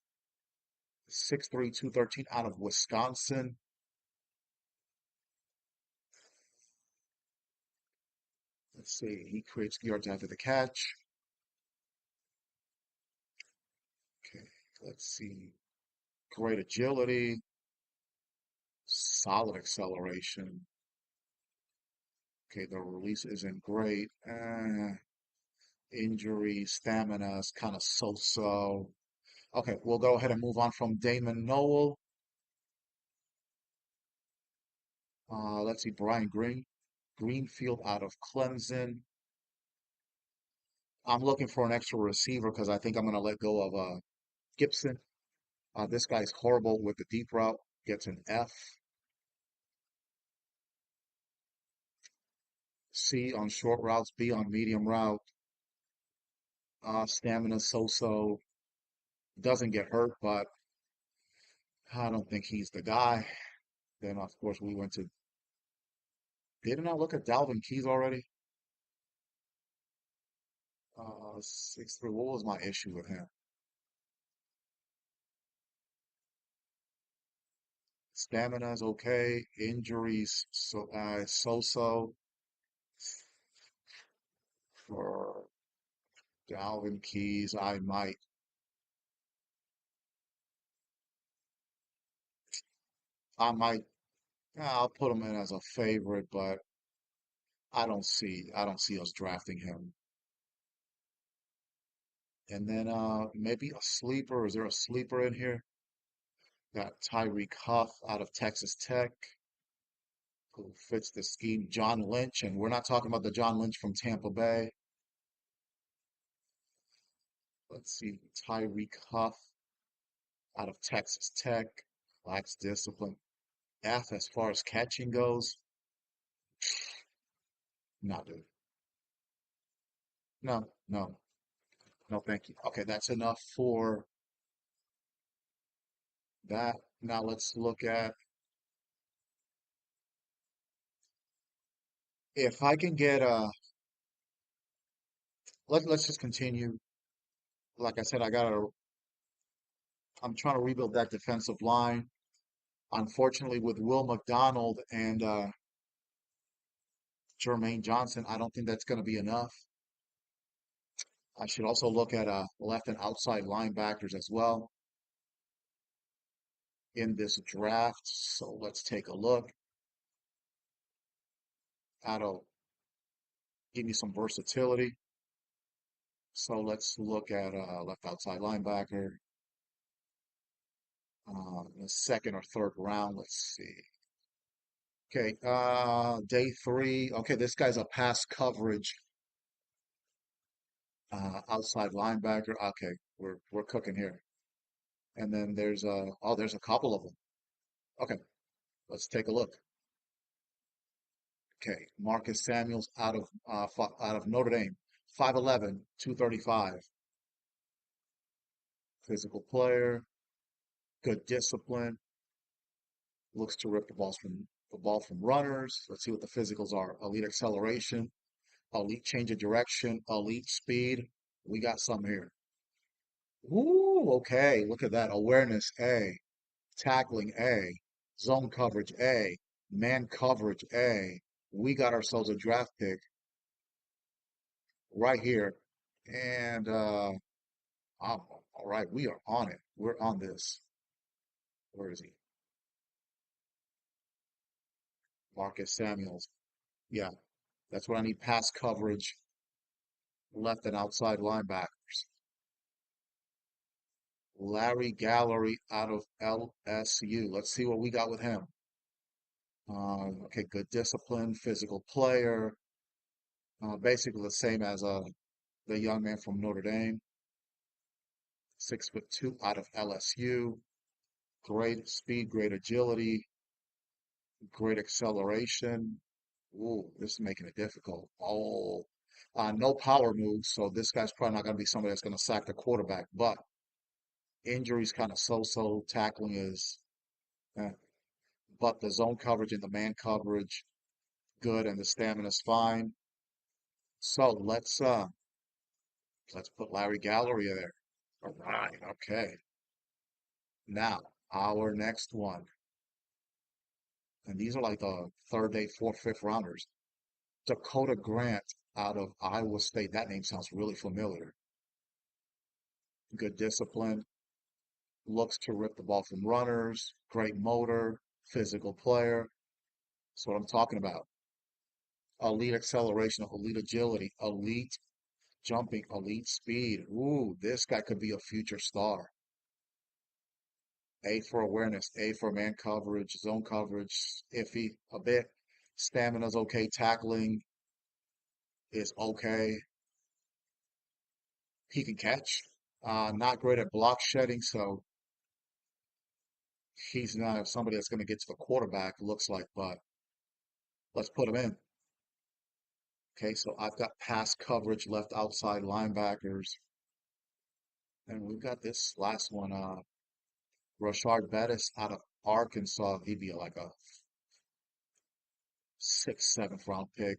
6'3", 213 out of Wisconsin. Let's see, he creates yards after the catch. Okay, let's see. Great agility, solid acceleration. Okay, the release isn't great. Injury, stamina is kind of so-so. Okay, we'll go ahead and move on from Damon Noel. Let's see, Greenfield out of Clemson. I'm looking for an extra receiver because I think I'm going to let go of Gibson. This guy's horrible with the deep route. Gets an F. C on short routes. B on medium route. Stamina so-so. Doesn't get hurt, but I don't think he's the guy. Then, of course, we went to. Didn't I look at Dalvin Keys already? 6'3". What was my issue with him? Stamina's okay. Injuries so-so. For Dalvin Keys, I might, I'll put him in as a favorite, but I don't see us drafting him. And then maybe a sleeper. Is there a sleeper in here? Got Tyreek Huff out of Texas Tech, who fits the scheme. John Lynch, and we're not talking about the John Lynch from Tampa Bay. Let's see, Tyreek Huff out of Texas Tech, lacks discipline. F as far as catching goes, not dude. No, no, no, thank you. Okay, that's enough for that. Now let's look at if I can get let's just continue. Like I said, I'm trying to rebuild that defensive line. Unfortunately, with Will McDonald and Jermaine Johnson, I don't think that's going to be enough. I should also look at left and outside linebackers as well in this draft. So let's take a look. That'll give me some versatility. So let's look at left outside linebacker. The second or third round. Let's see. Okay, day three. Okay, this guy's a pass coverage outside linebacker. Okay, we're cooking here. And then there's a couple of them. Okay, let's take a look. Okay, Marcus Samuels out of Notre Dame, 5'11", 235. Physical player, good discipline, looks to rip the ball from runners. Let's see what the physicals are. Elite acceleration, elite change of direction, elite speed. We got some here. Woo! Ooh, okay. Look at that. Awareness A, tackling A, zone coverage A, man coverage A. We got ourselves a draft pick right here. And all right, we are on it. We're on this. Where is he? Marcus Samuels. Yeah, that's what I need. Pass coverage, left and outside linebackers. Larry Gallery out of LSU. Let's see what we got with him. Okay, good discipline, physical player. Basically the same as the young man from Notre Dame. 6'2" out of LSU. Great speed, great agility, great acceleration. Ooh, this is making it difficult. Oh, no power moves, so this guy's probably not going to be somebody that's going to sack the quarterback. But injuries kind of so-so. Tackling is, eh. But the zone coverage and the man coverage, good, and the stamina's fine. So let's put Larry Gallery there. All right, okay. Now our next one, and these are like the third day, fourth, fifth rounders. Dakota Grant out of Iowa State. That name sounds really familiar. Good discipline, looks to rip the ball from runners, great motor, physical player. That's what I'm talking about. Elite acceleration, elite agility, elite jumping, elite speed. Ooh, this guy could be a future star. A for awareness, A for man coverage, zone coverage, iffy a bit. Stamina's okay, tackling is okay. He can catch. Not great at block shedding, so he's not somebody that's going to get to the quarterback, looks like, but let's put him in. Okay, so I've got pass coverage, left outside linebackers, and we've got this last one, Rashard Bettis out of Arkansas. He'd be like a sixth, seventh round pick.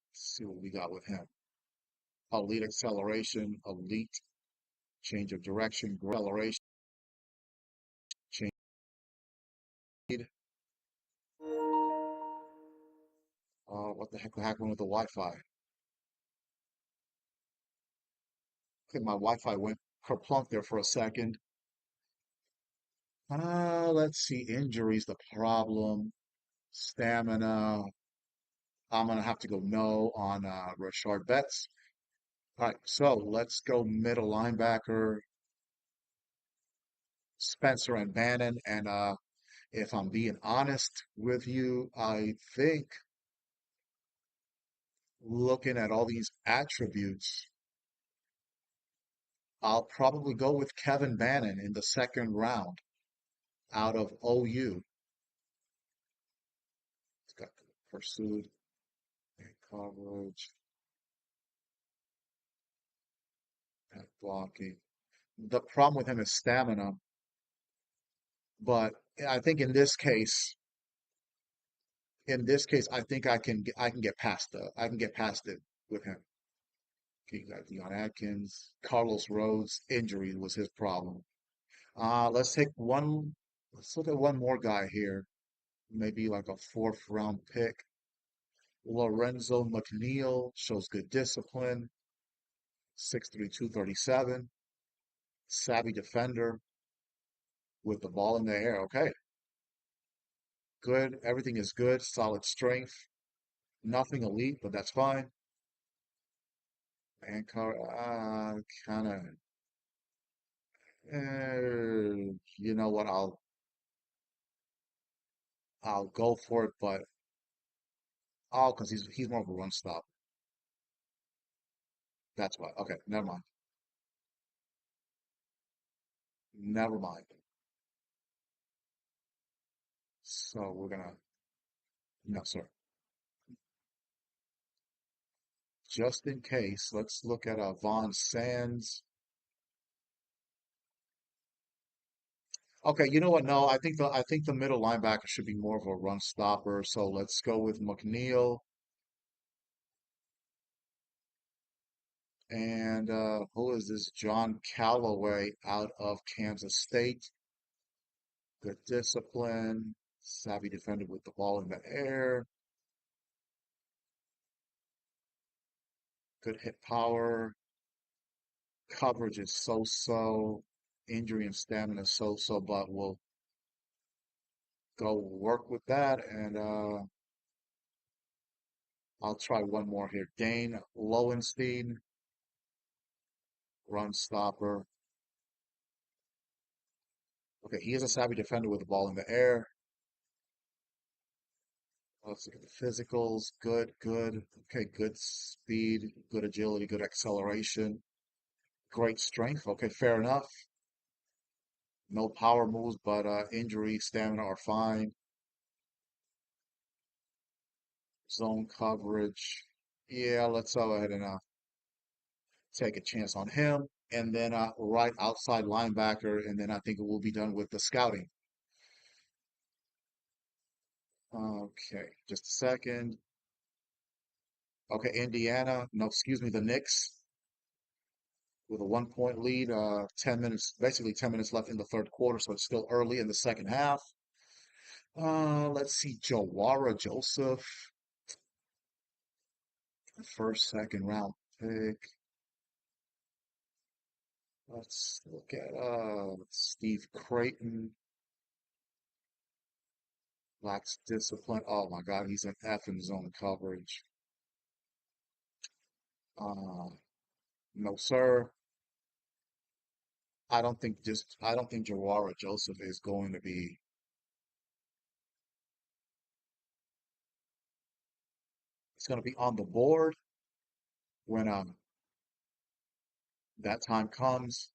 Let's see what we got with him. Elite acceleration, elite change of direction, acceleration, change. What the heck happened with the Wi-Fi? Okay, my Wi-Fi went kerplunk there for a second. Let's see. Injuries, the problem. Stamina. I'm gonna have to go no on Rashard Betts. All right, so let's go middle linebacker, Spencer and Bannon. And if I'm being honest with you, I think looking at all these attributes, I'll probably go with Kevin Bannon in the second round out of OU. It's got pursued and coverage, and blocking. The problem with him is stamina, but I think I think I can get past it with him. Okay, you got Deion Atkins, Carlos Rhodes, injury was his problem. Let's take one. Let's look at one more guy here. Maybe like a fourth round pick. Lorenzo McNeil shows good discipline. 6'3", 237. Savvy defender with the ball in the air. Okay, good. Everything is good. Solid strength. Nothing elite, but that's fine. And kind of. You know what? I'll go for it, but because he's more of a run stop. That's why. Okay, never mind. Never mind. So we're gonna no, sir. Just in case, let's look at Vaughn Sands. Okay, you know what? No, I think the middle linebacker should be more of a run stopper. So let's go with McNeil. And who is this? John Callaway out of Kansas State. Good discipline, savvy defender with the ball in the air, good hit power. Coverage is so-so. Injury and stamina so-so, but we'll go work with that. And I'll try one more here. Dane Lowenstein, run stopper. Okay, he is a savvy defender with the ball in the air. Let's look at the physicals. Good, good. Okay, good speed, good agility, good acceleration, great strength. Okay, fair enough. No power moves, but injury, stamina are fine. Zone coverage. Yeah, let's go ahead and take a chance on him. And then right outside linebacker, and then I think we'll be done with the scouting. Okay, just a second. Okay, Indiana. No, excuse me, the Knicks with a 1 point lead. 10 minutes, basically 10 minutes left in the third quarter, so it's still early in the second half. Let's see, Jawara Joseph, first, second round pick. Let's look at Steve Creighton, lacks discipline. Oh my God, he's an F in zone coverage. Uh, no, sir. I don't think Jawara Joseph is going to be. It's going to be on the board when that time comes.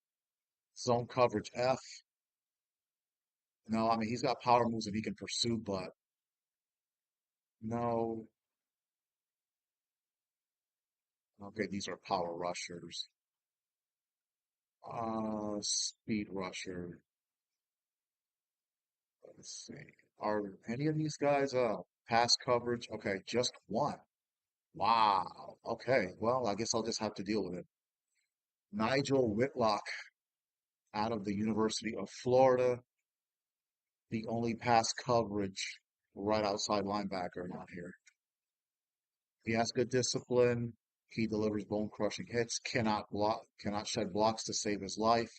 Zone coverage F. No, I mean he's got power moves and he can pursue, but no. Okay, these are power rushers. Speed rusher. Let's see. Are any of these guys pass coverage? Okay, just one. Wow. Okay. Well, I guess I'll just have to deal with it. Nigel Whitlock out of the University of Florida, the only pass coverage right outside linebacker on here. He has good discipline. He delivers bone-crushing hits. Cannot block. Cannot shed blocks to save his life.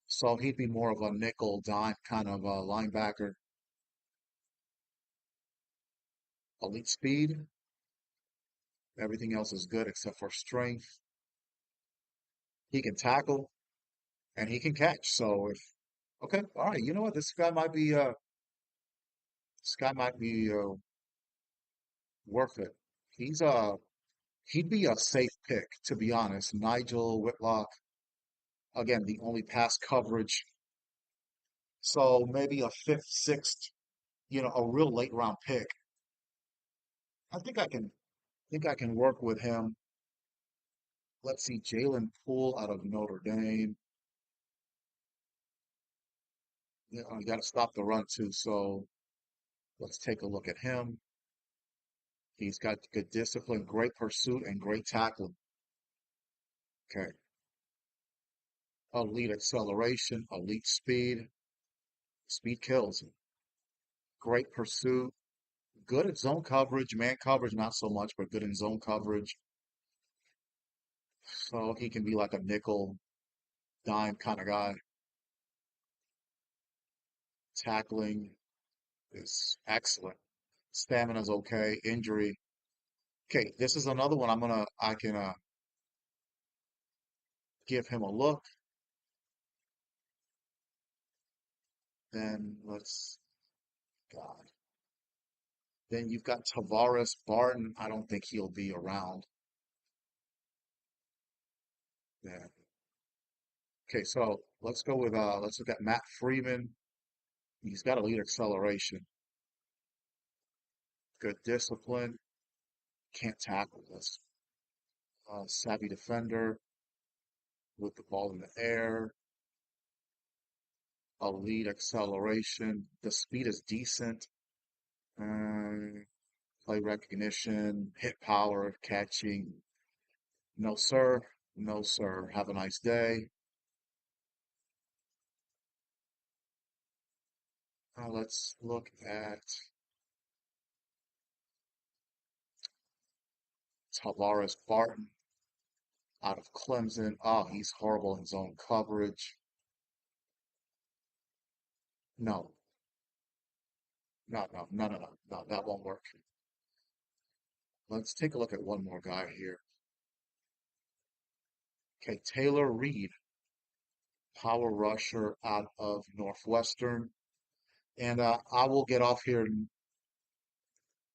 So he'd be more of a nickel dime kind of linebacker. Elite speed. Everything else is good except for strength. He can tackle and he can catch. So if okay, all right, you know what? This guy might be worth it. He's he'd be a safe pick to be honest. Nigel Whitlock, again, the only pass coverage. So maybe a fifth, sixth, a real late round pick. I think I can work with him. Let's see, Jalen Poole out of Notre Dame. You got to stop the run too. So let's take a look at him. He's got good discipline, great pursuit, and great tackling. Okay. Elite acceleration, elite speed. Speed kills. Great pursuit. Good at zone coverage. Man coverage, not so much, but good in zone coverage. So he can be like a nickel dime kind of guy. Tackling is excellent. Stamina's okay. Injury. Okay, this is another one I can give him a look. Then let's, God. Then you've got Tavares Barton. I don't think he'll be around. Then okay, so let's look at Matt Freeman. He's got elite acceleration, good discipline, can't tackle this. Savvy defender with the ball in the air, elite acceleration. The speed is decent. Play recognition, hit power, catching. No, sir. No, sir. Have a nice day. Let's look at Tavares Barton out of Clemson. Oh, he's horrible in zone coverage. No, no, that won't work. Let's take a look at one more guy here. Okay, Taylor Reed, power rusher out of Northwestern. And I will get off here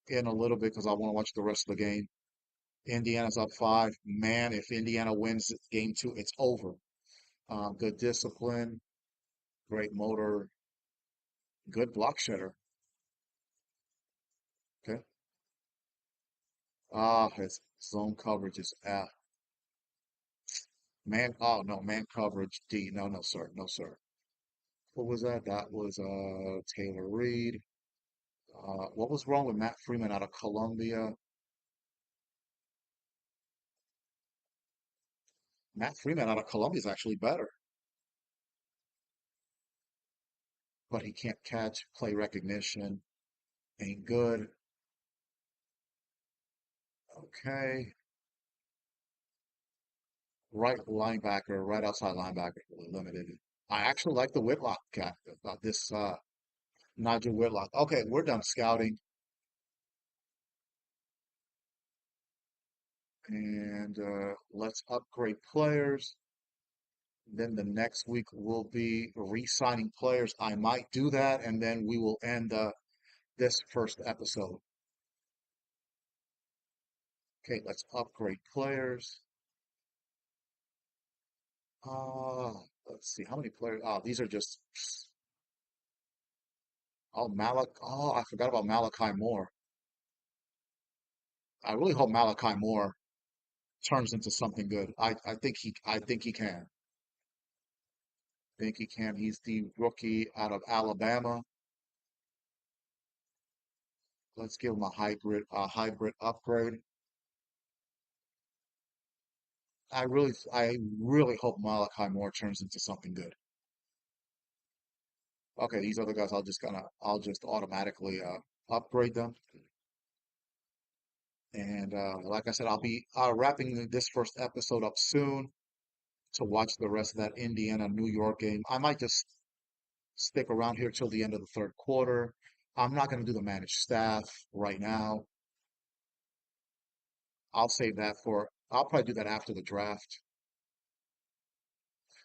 in a little bit because I want to watch the rest of the game. Indiana's up 5. Man, if Indiana wins game 2, it's over. Good discipline, great motor, good block shedder. Okay. His zone coverage is man. Oh no, man coverage D. No, no, sir, no, sir. What was that? That was Taylor Reed. What was wrong with Matt Freeman out of Columbia? Matt Freeman out of Columbia is actually better, but he can't catch. Play recognition ain't good. Okay. Right linebacker, right outside linebacker, really limited. I actually like the Whitlock cat, this Nigel Whitlock. Okay, we're done scouting, and let's upgrade players. Then the next week we'll be re-signing players. I might do that, and then we will end this first episode. Okay, let's upgrade players. Uh, let's see how many players. Oh, these are just. Oh, Oh, I forgot about Malachi Moore. I really hope Malachi Moore turns into something good. I think he can. Think he can. He's the rookie out of Alabama. Let's give him a hybrid upgrade. I really hope Malachi Moore turns into something good. Okay, these other guys, I'll just automatically upgrade them. And like I said, I'll be wrapping this first episode up soon to watch the rest of that Indiana New York game. I might just stick around here till the end of the third quarter. I'm not going to do the managed staff right now. I'll probably do that after the draft.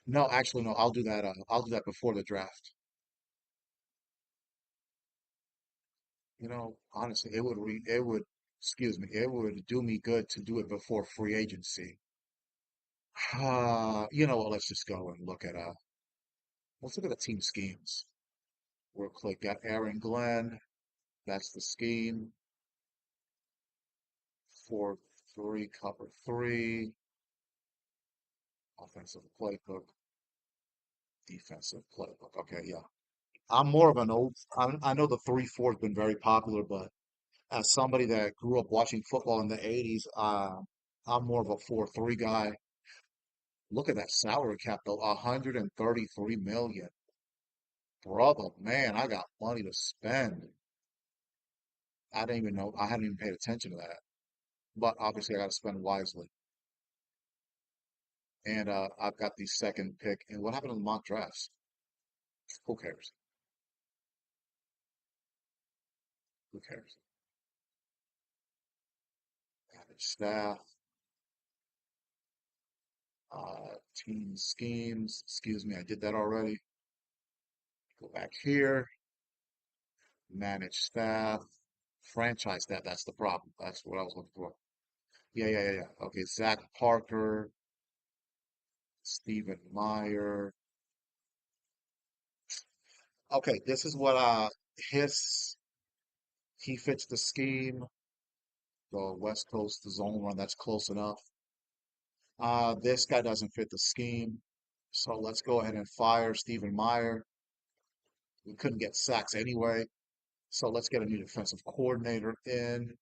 No, actually, no, I'll do that. I'll do that before the draft. Honestly, excuse me, it would do me good to do it before free agency. You know what? Let's just go and let's look at the team schemes. We'll click got Aaron Glenn. That's the scheme. 4-3, cover 3, offensive playbook, defensive playbook. Okay, yeah. I'm more of an old. I know the 3-4 has been very popular, but as somebody that grew up watching football in the 80s, I'm more of a 4-3 guy. Look at that salary cap though, 133 million. Brother, man, I got money to spend. I didn't even know, I hadn't even paid attention to that. But obviously I got to spend wisely. And I've got the second pick. And what happened to the mock drafts? Who cares? Who cares? Manage staff, team schemes. Excuse me, I did that already. Go back here, manage staff, franchise staff. That's the problem. That's what I was looking for. Yeah. Okay, Zach Parker, Stephen Meyer. Okay, this is what his he fits the scheme, the West Coast the zone run. That's close enough. This guy doesn't fit the scheme, so let's go ahead and fire Stephen Meyer. We couldn't get sacks anyway, so let's get a new defensive coordinator in.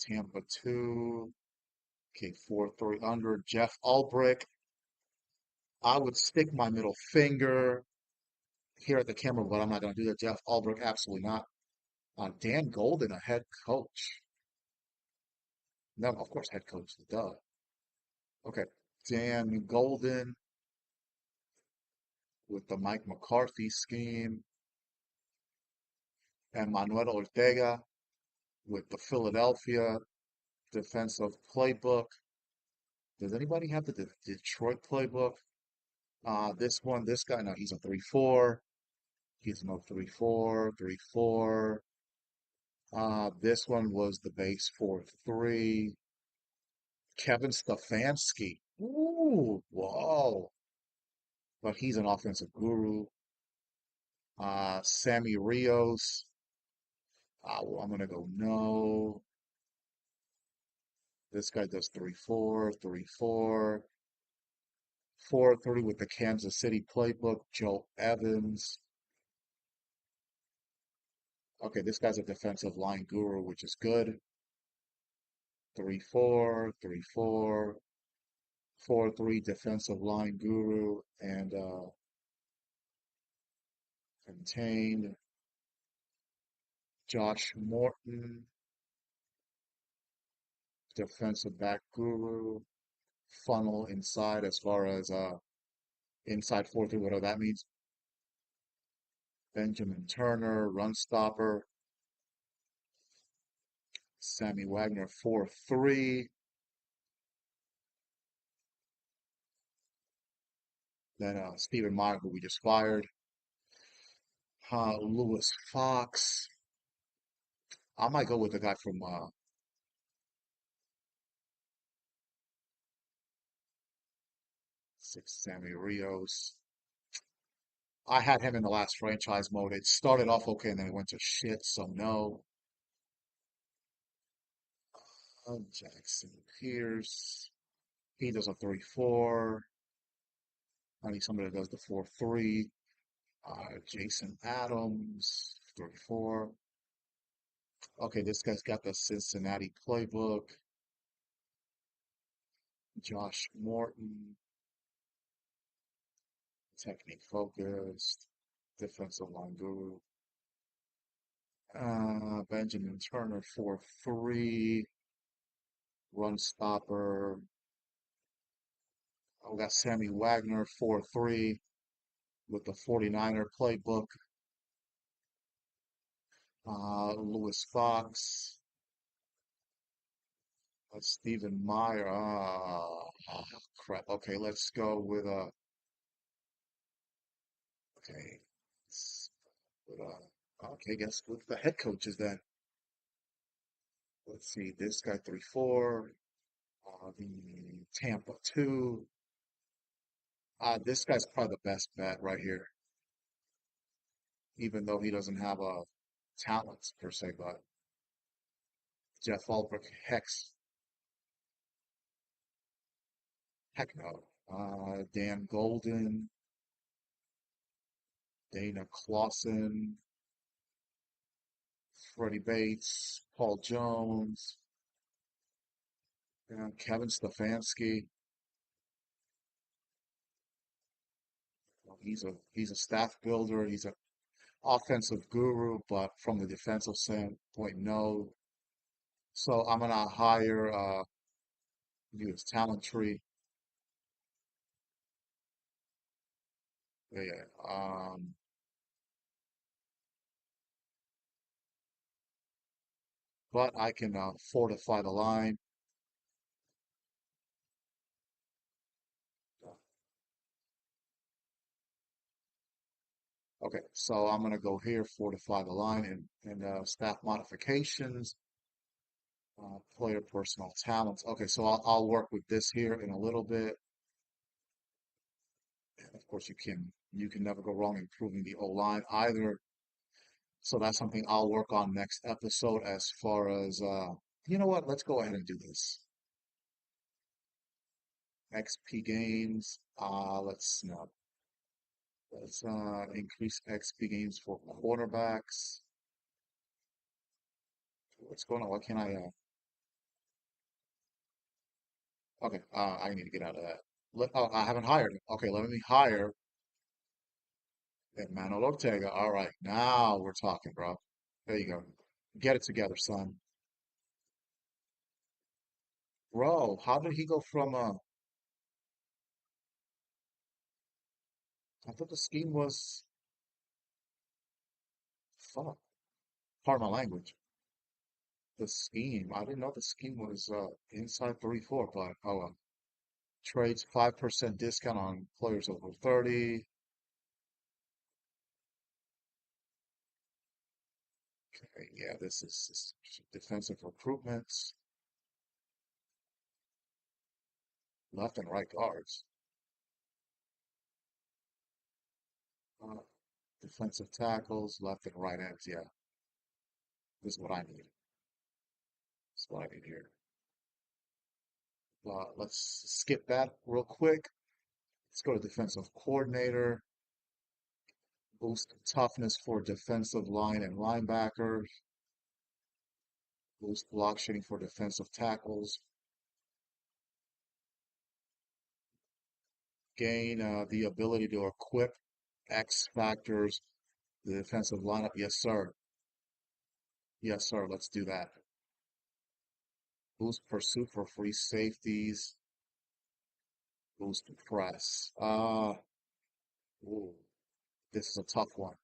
Tampa 2. Okay, 4-3 under. Jeff Ulbrich. I would stick my middle finger here at the camera, but I'm not going to do that. Jeff Ulbrich, absolutely not. Dan Golden, a head coach. No, of course, head coach. Duh. Okay, Dan Golden with the Mike McCarthy scheme, and Manuel Ortega with the Philadelphia defensive playbook. Does anybody have the Detroit playbook? This one, this guy, no, he's a 3-4. He's no 3-4, 3-4. This one was the base 4-3. Kevin Stefanski. Ooh, whoa. But he's an offensive guru. Sammy Rios. Well, I'm gonna go no. This guy does 3-4, 3-4. 4-3 with the Kansas City playbook. Joe Evans. Okay, this guy's a defensive line guru, which is good. 3-4, 3-4. 4-3 defensive line guru and contained Josh Morton, defensive back guru, funnel inside as far as inside 4-3, whatever that means. Benjamin Turner, run stopper. Sammy Wagner, 4-3. Then Stephen Meyer, who we just fired. Lewis Fox. I might go with the guy from Sammy Rios. I had him in the last franchise mode. It started off okay and then it went to shit, so no. Jackson Pierce. He does a 3-4. I need somebody that does the 4-3. Jason Adams, 3-4. Okay, this guy's got the Cincinnati playbook. Josh Morton, technique focused, defensive line guru. Benjamin Turner, 4-3. Run stopper. We got Sammy Wagner, 4-3 with the 49er playbook. Lewis Fox. Stephen Meyer. Crap. Okay, let's go with okay. With, okay, guess with the head coaches then. Let's see. This guy 3-4. The Tampa 2. This guy's probably the best bet right here, even though he doesn't have a talents per se, but Jeff Ulbrich, heck no. Dan Golden, Dana Clausen, Freddie Bates, Paul Jones, Kevin Stefanski. Well, he's a staff builder. He's an offensive guru, but from the defensive standpoint, no. So I'm gonna hire view his talent tree. Yeah, yeah. But I can fortify the line. Okay, so I'm gonna go here, fortify the line, and staff modifications, player personal talents. Okay, so I'll work with this here in a little bit. And of course, you can never go wrong improving the O line either. So that's something I'll work on next episode. As far as you know what? Let's go ahead and do this. XP gains. Let's increase XP gains for quarterbacks. What's going on? Why can't I? Okay, I need to get out of that. Oh, I haven't hired him. Okay, let me hire Manuel Ortega. All right, now we're talking, bro. There you go. Get it together, son. Bro, how did he go from I thought the scheme was fuck. Pardon my language. The scheme. I didn't know the scheme was inside 34, but oh well. Trades 5% discount on players over 30. Okay, yeah, this is defensive recruitments, left and right guards. Uh, Defensive tackles, left and right ends. Yeah, this is what I need. This is what I need here. Let's skip that real quick. Let's go to defensive coordinator. Boost toughness for defensive line and linebackers. Boost block shedding for defensive tackles. Gain the ability to equip X factors, the defensive lineup. Yes, sir. Yes, sir. Let's do that. Boost pursuit for free safeties. Boost press. Ooh, this is a tough one.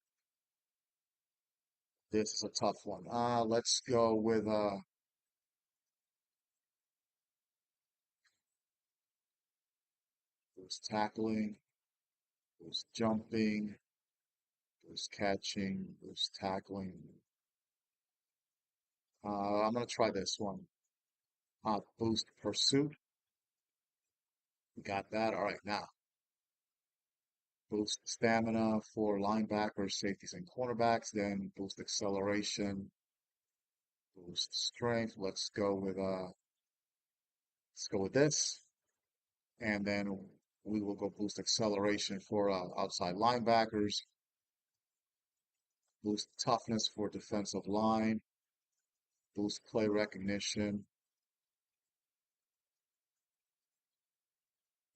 This is a tough one. Let's go with boost tackling, boost jumping, boost catching, boost tackling. I'm gonna try this one. Boost pursuit. Got that. All right, now boost stamina for linebackers, safeties, and cornerbacks. Then boost acceleration, boost strength. Let's go with this, and then we will go boost acceleration for outside linebackers, boost toughness for defensive line, boost play recognition.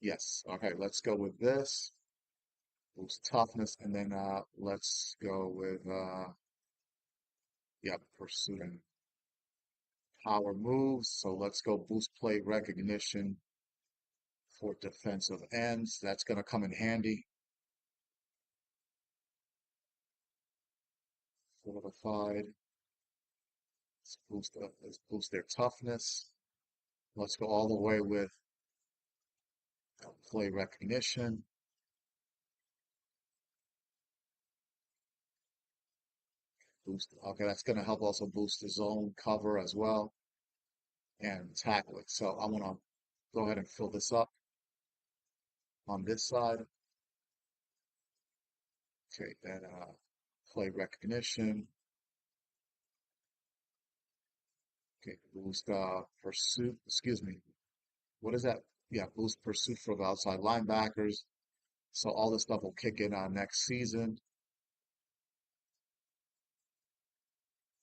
Yes. Okay, let's go with this. Boost toughness, and then let's go with yeah, pursuit and power moves. So let's go boost play recognition for defensive ends. That's going to come in handy. Fortified. Let's boost their toughness. Let's go all the way with play recognition. Boost. Okay, that's going to help also boost the zone cover as well and tackle it. So I want to go ahead and fill this up on this side. Okay, then play recognition. Okay, boost pursuit. Excuse me. What is that? Yeah, boost pursuit for the outside linebackers. So all this stuff will kick in next season.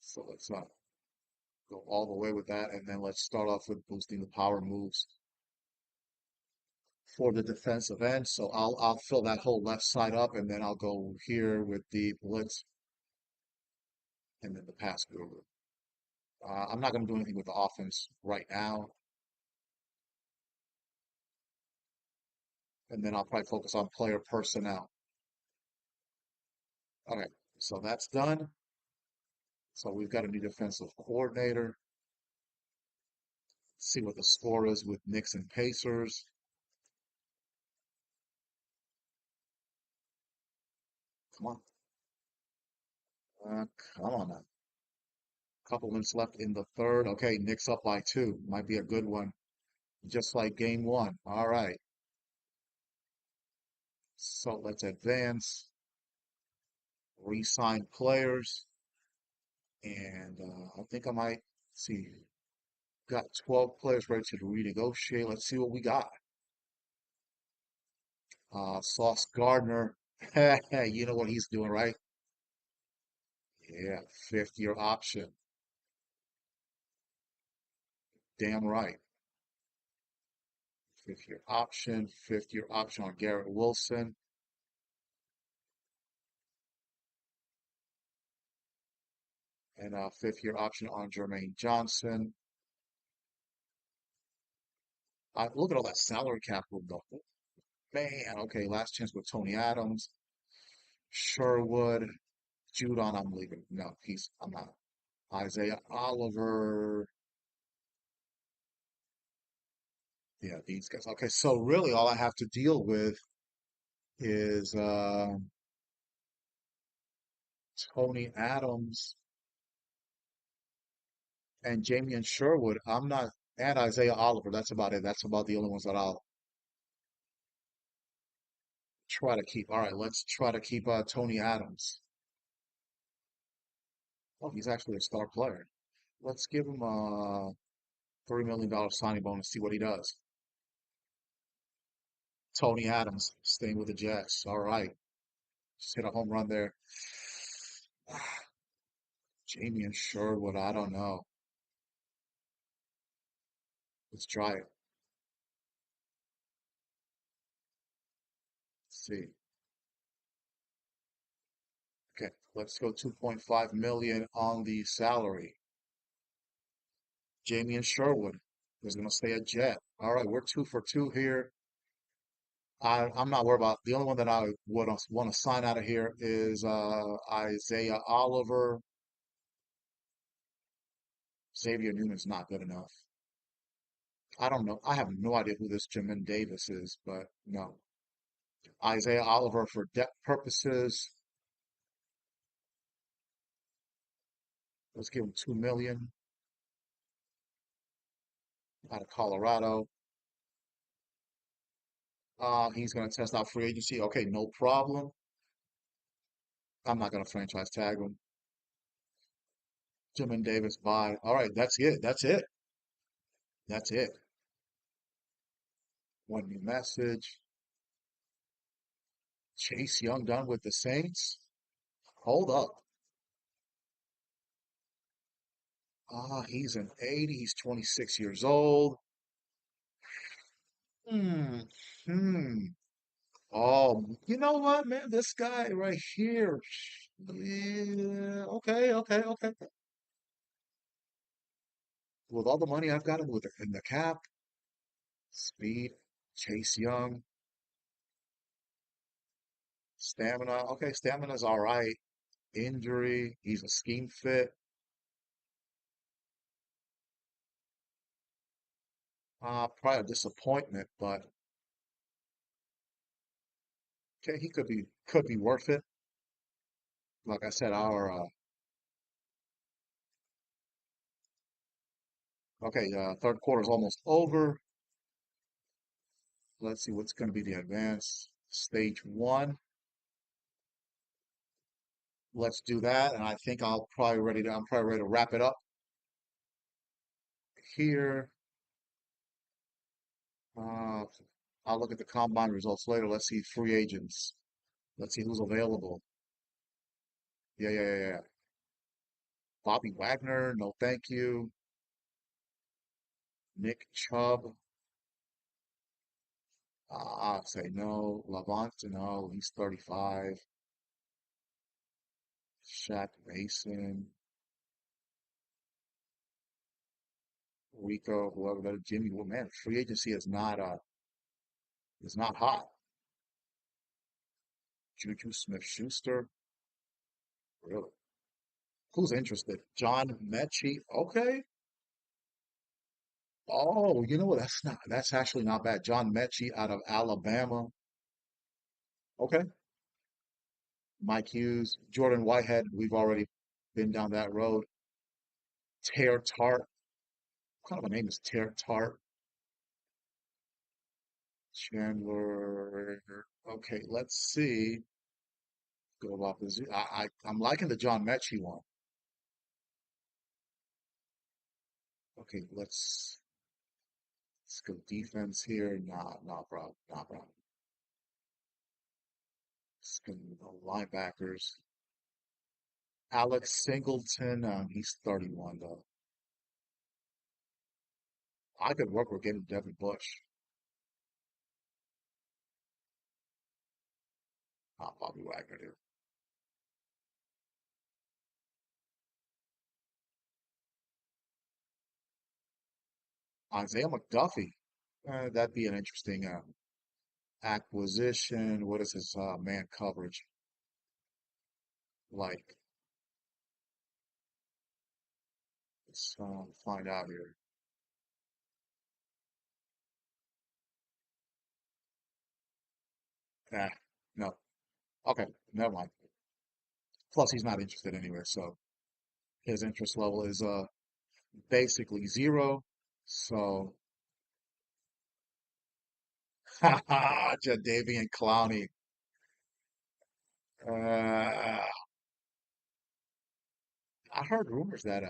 So let's go all the way with that, and then let's start off with boosting the power moves for the defensive end. So I'll fill that whole left side up, and then I'll go here with the blitz and then the pass guru. I'm not going to do anything with the offense right now, and then I'll probably focus on player personnel. Okay, so that's done. So we've got a new defensive coordinator. See what the score is with Knicks and Pacers. Come on. Come on now. Couple minutes left in the third. Okay, Knicks up by two. Might be a good one. Just like game one. All right. So let's advance, re-sign players, and I think I might see. Got 12 players ready to renegotiate. Let's see what we got. Sauce Gardner. You know what he's doing, right? Yeah, fifth year option. Damn right. Fifth year option on Garrett Wilson, and a fifth year option on Jermaine Johnson. Look at all that salary cap room though. Man, okay, last chance with Tony Adams, Sherwood, Judon, I'm leaving. No, I'm not. Isaiah Oliver. Yeah, these guys. Okay, so really all I have to deal with is Tony Adams and Jamian Sherwood. I'm not, and Isaiah Oliver. That's about it. That's about the only ones that I'll try to keep. All right, let's try to keep Tony Adams. Oh, he's actually a star player. Let's give him a $3 million signing bonus, see what he does. Tony Adams staying with the Jets. All right, just hit a home run there. Jamian Sherwood, I don't know. Let's try it. Let's see. Okay, let's go 2.5 million on the salary. Jamian Sherwood is going to stay a Jet. All right, we're 2 for 2 here. I'm not worried about the only one that I would want to sign out of here is Isaiah Oliver. Xavier Newman's not good enough. I don't know. I have no idea who this Jamin Davis is, but no. Isaiah Oliver for depth purposes. Let's give him 2 million out of Colorado. He's going to test out free agency. Okay, no problem. I'm not going to franchise tag him. Jamin Davis, bye. All right, that's it. That's it. That's it. One new message. Chase Young done with the Saints. Hold up. He's an 80. He's 26 years old. Hmm. Hmm. Oh, you know what, man? This guy right here. Yeah. Okay. Okay. Okay. With all the money I've got him with in the cap, speed, Chase Young, stamina. Okay, stamina's all right. Injury. He's a scheme fit. Probably a disappointment, but okay, he could be worth it. Like I said, our okay, third quarter is almost over. Let's see what's going to be the advanced stage one. Let's do that, and I think I'm probably ready to wrap it up here. Uh, I'll look at the combine results later. Let's see free agents. Let's see who's available. Yeah, yeah, yeah, yeah. Bobby Wagner, no thank you. Nick Chubb, I'll say no. Lavont, no, he's 35. Shaq Mason, Rico, whoever that is, Jimmy. Well, man, free agency is not hot. Juju Smith-Schuster, really? Who's interested? John Mechie, okay. Oh, you know what? That's actually not bad. John Mechie out of Alabama. Okay. Mike Hughes, Jordan Whitehead, we've already been down that road. Tear Tart. What kind of a name is Tear Tart? Chandler. Okay, let's see. Go about this. I'm liking the John Mechie one. Okay, let's go defense here. Nah, not problem. Not problem. Let's go linebackers. Alex Singleton. He's 31 though. I could work with getting Devin Bush. Bobby Wagner there. Isaiah McDuffie. That'd be an interesting acquisition. What is his man coverage like? Let's find out here. Ah, no. Okay, never mind. Plus, he's not interested anyway, so his interest level is basically zero. So, haha, Jadavian Clowney. I heard rumors that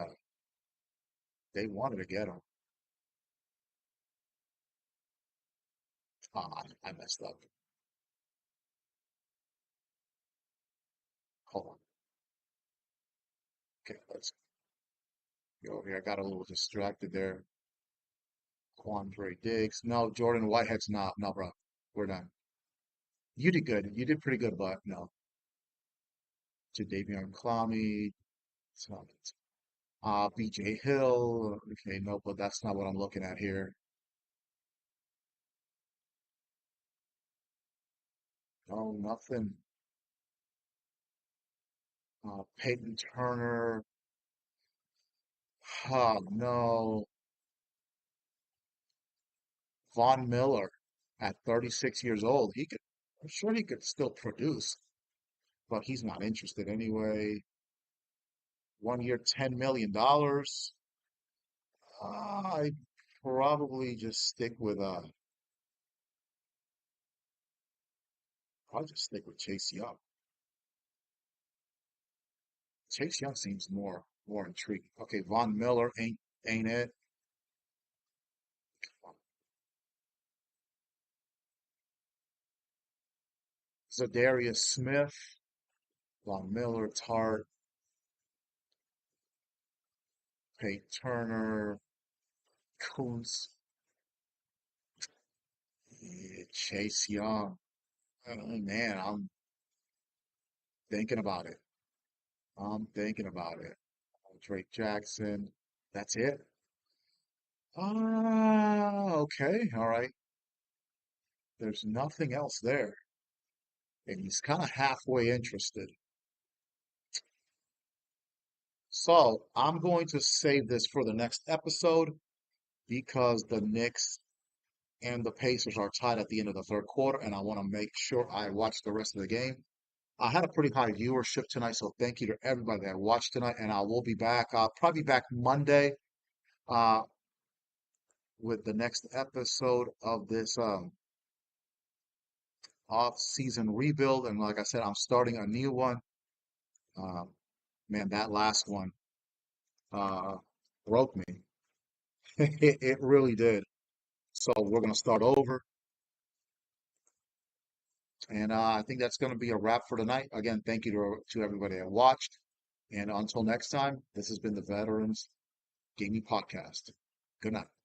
they wanted to get him. I messed up. Hold on. Okay, let's go over here. I got a little distracted there. Quandre Diggs. No, Jordan Whitehead's not. No, bro. We're done. You did good. You did pretty good, but no. Jadavion Clowney. So, BJ Hill. Okay, no, but that's not what I'm looking at here. No, nothing. Peyton Turner. Oh, no. Von Miller at 36 years old. I'm sure he could still produce, but he's not interested anyway. 1 year, $10 million. I probably just stick with I'll just stick with Chase Young. Chase Young seems more intriguing. Okay, Von Miller ain't it. Zadarius Smith, Von Miller, Tart, Peyton Turner, Kuntz, yeah, Chase Young. Oh, man, I'm thinking about it. I'm thinking about it. Drake Jackson. That's it. Okay, all right. There's nothing else there. And he's kind of halfway interested. So I'm going to save this for the next episode because the Knicks and the Pacers are tied at the end of the third quarter, and I want to make sure I watch the rest of the game. I had a pretty high viewership tonight, so thank you to everybody that watched tonight, and I will be back. I'll probably be back Monday uh, with the next episode of this off-season rebuild. And like I said, I'm starting a new one. Um, man, that last one uh, broke me. It really did. So we're going to start over. And I think that's going to be a wrap for tonight. Again, thank you to everybody that watched. And until next time, this has been the Veterans Gaming Podcast. Good night.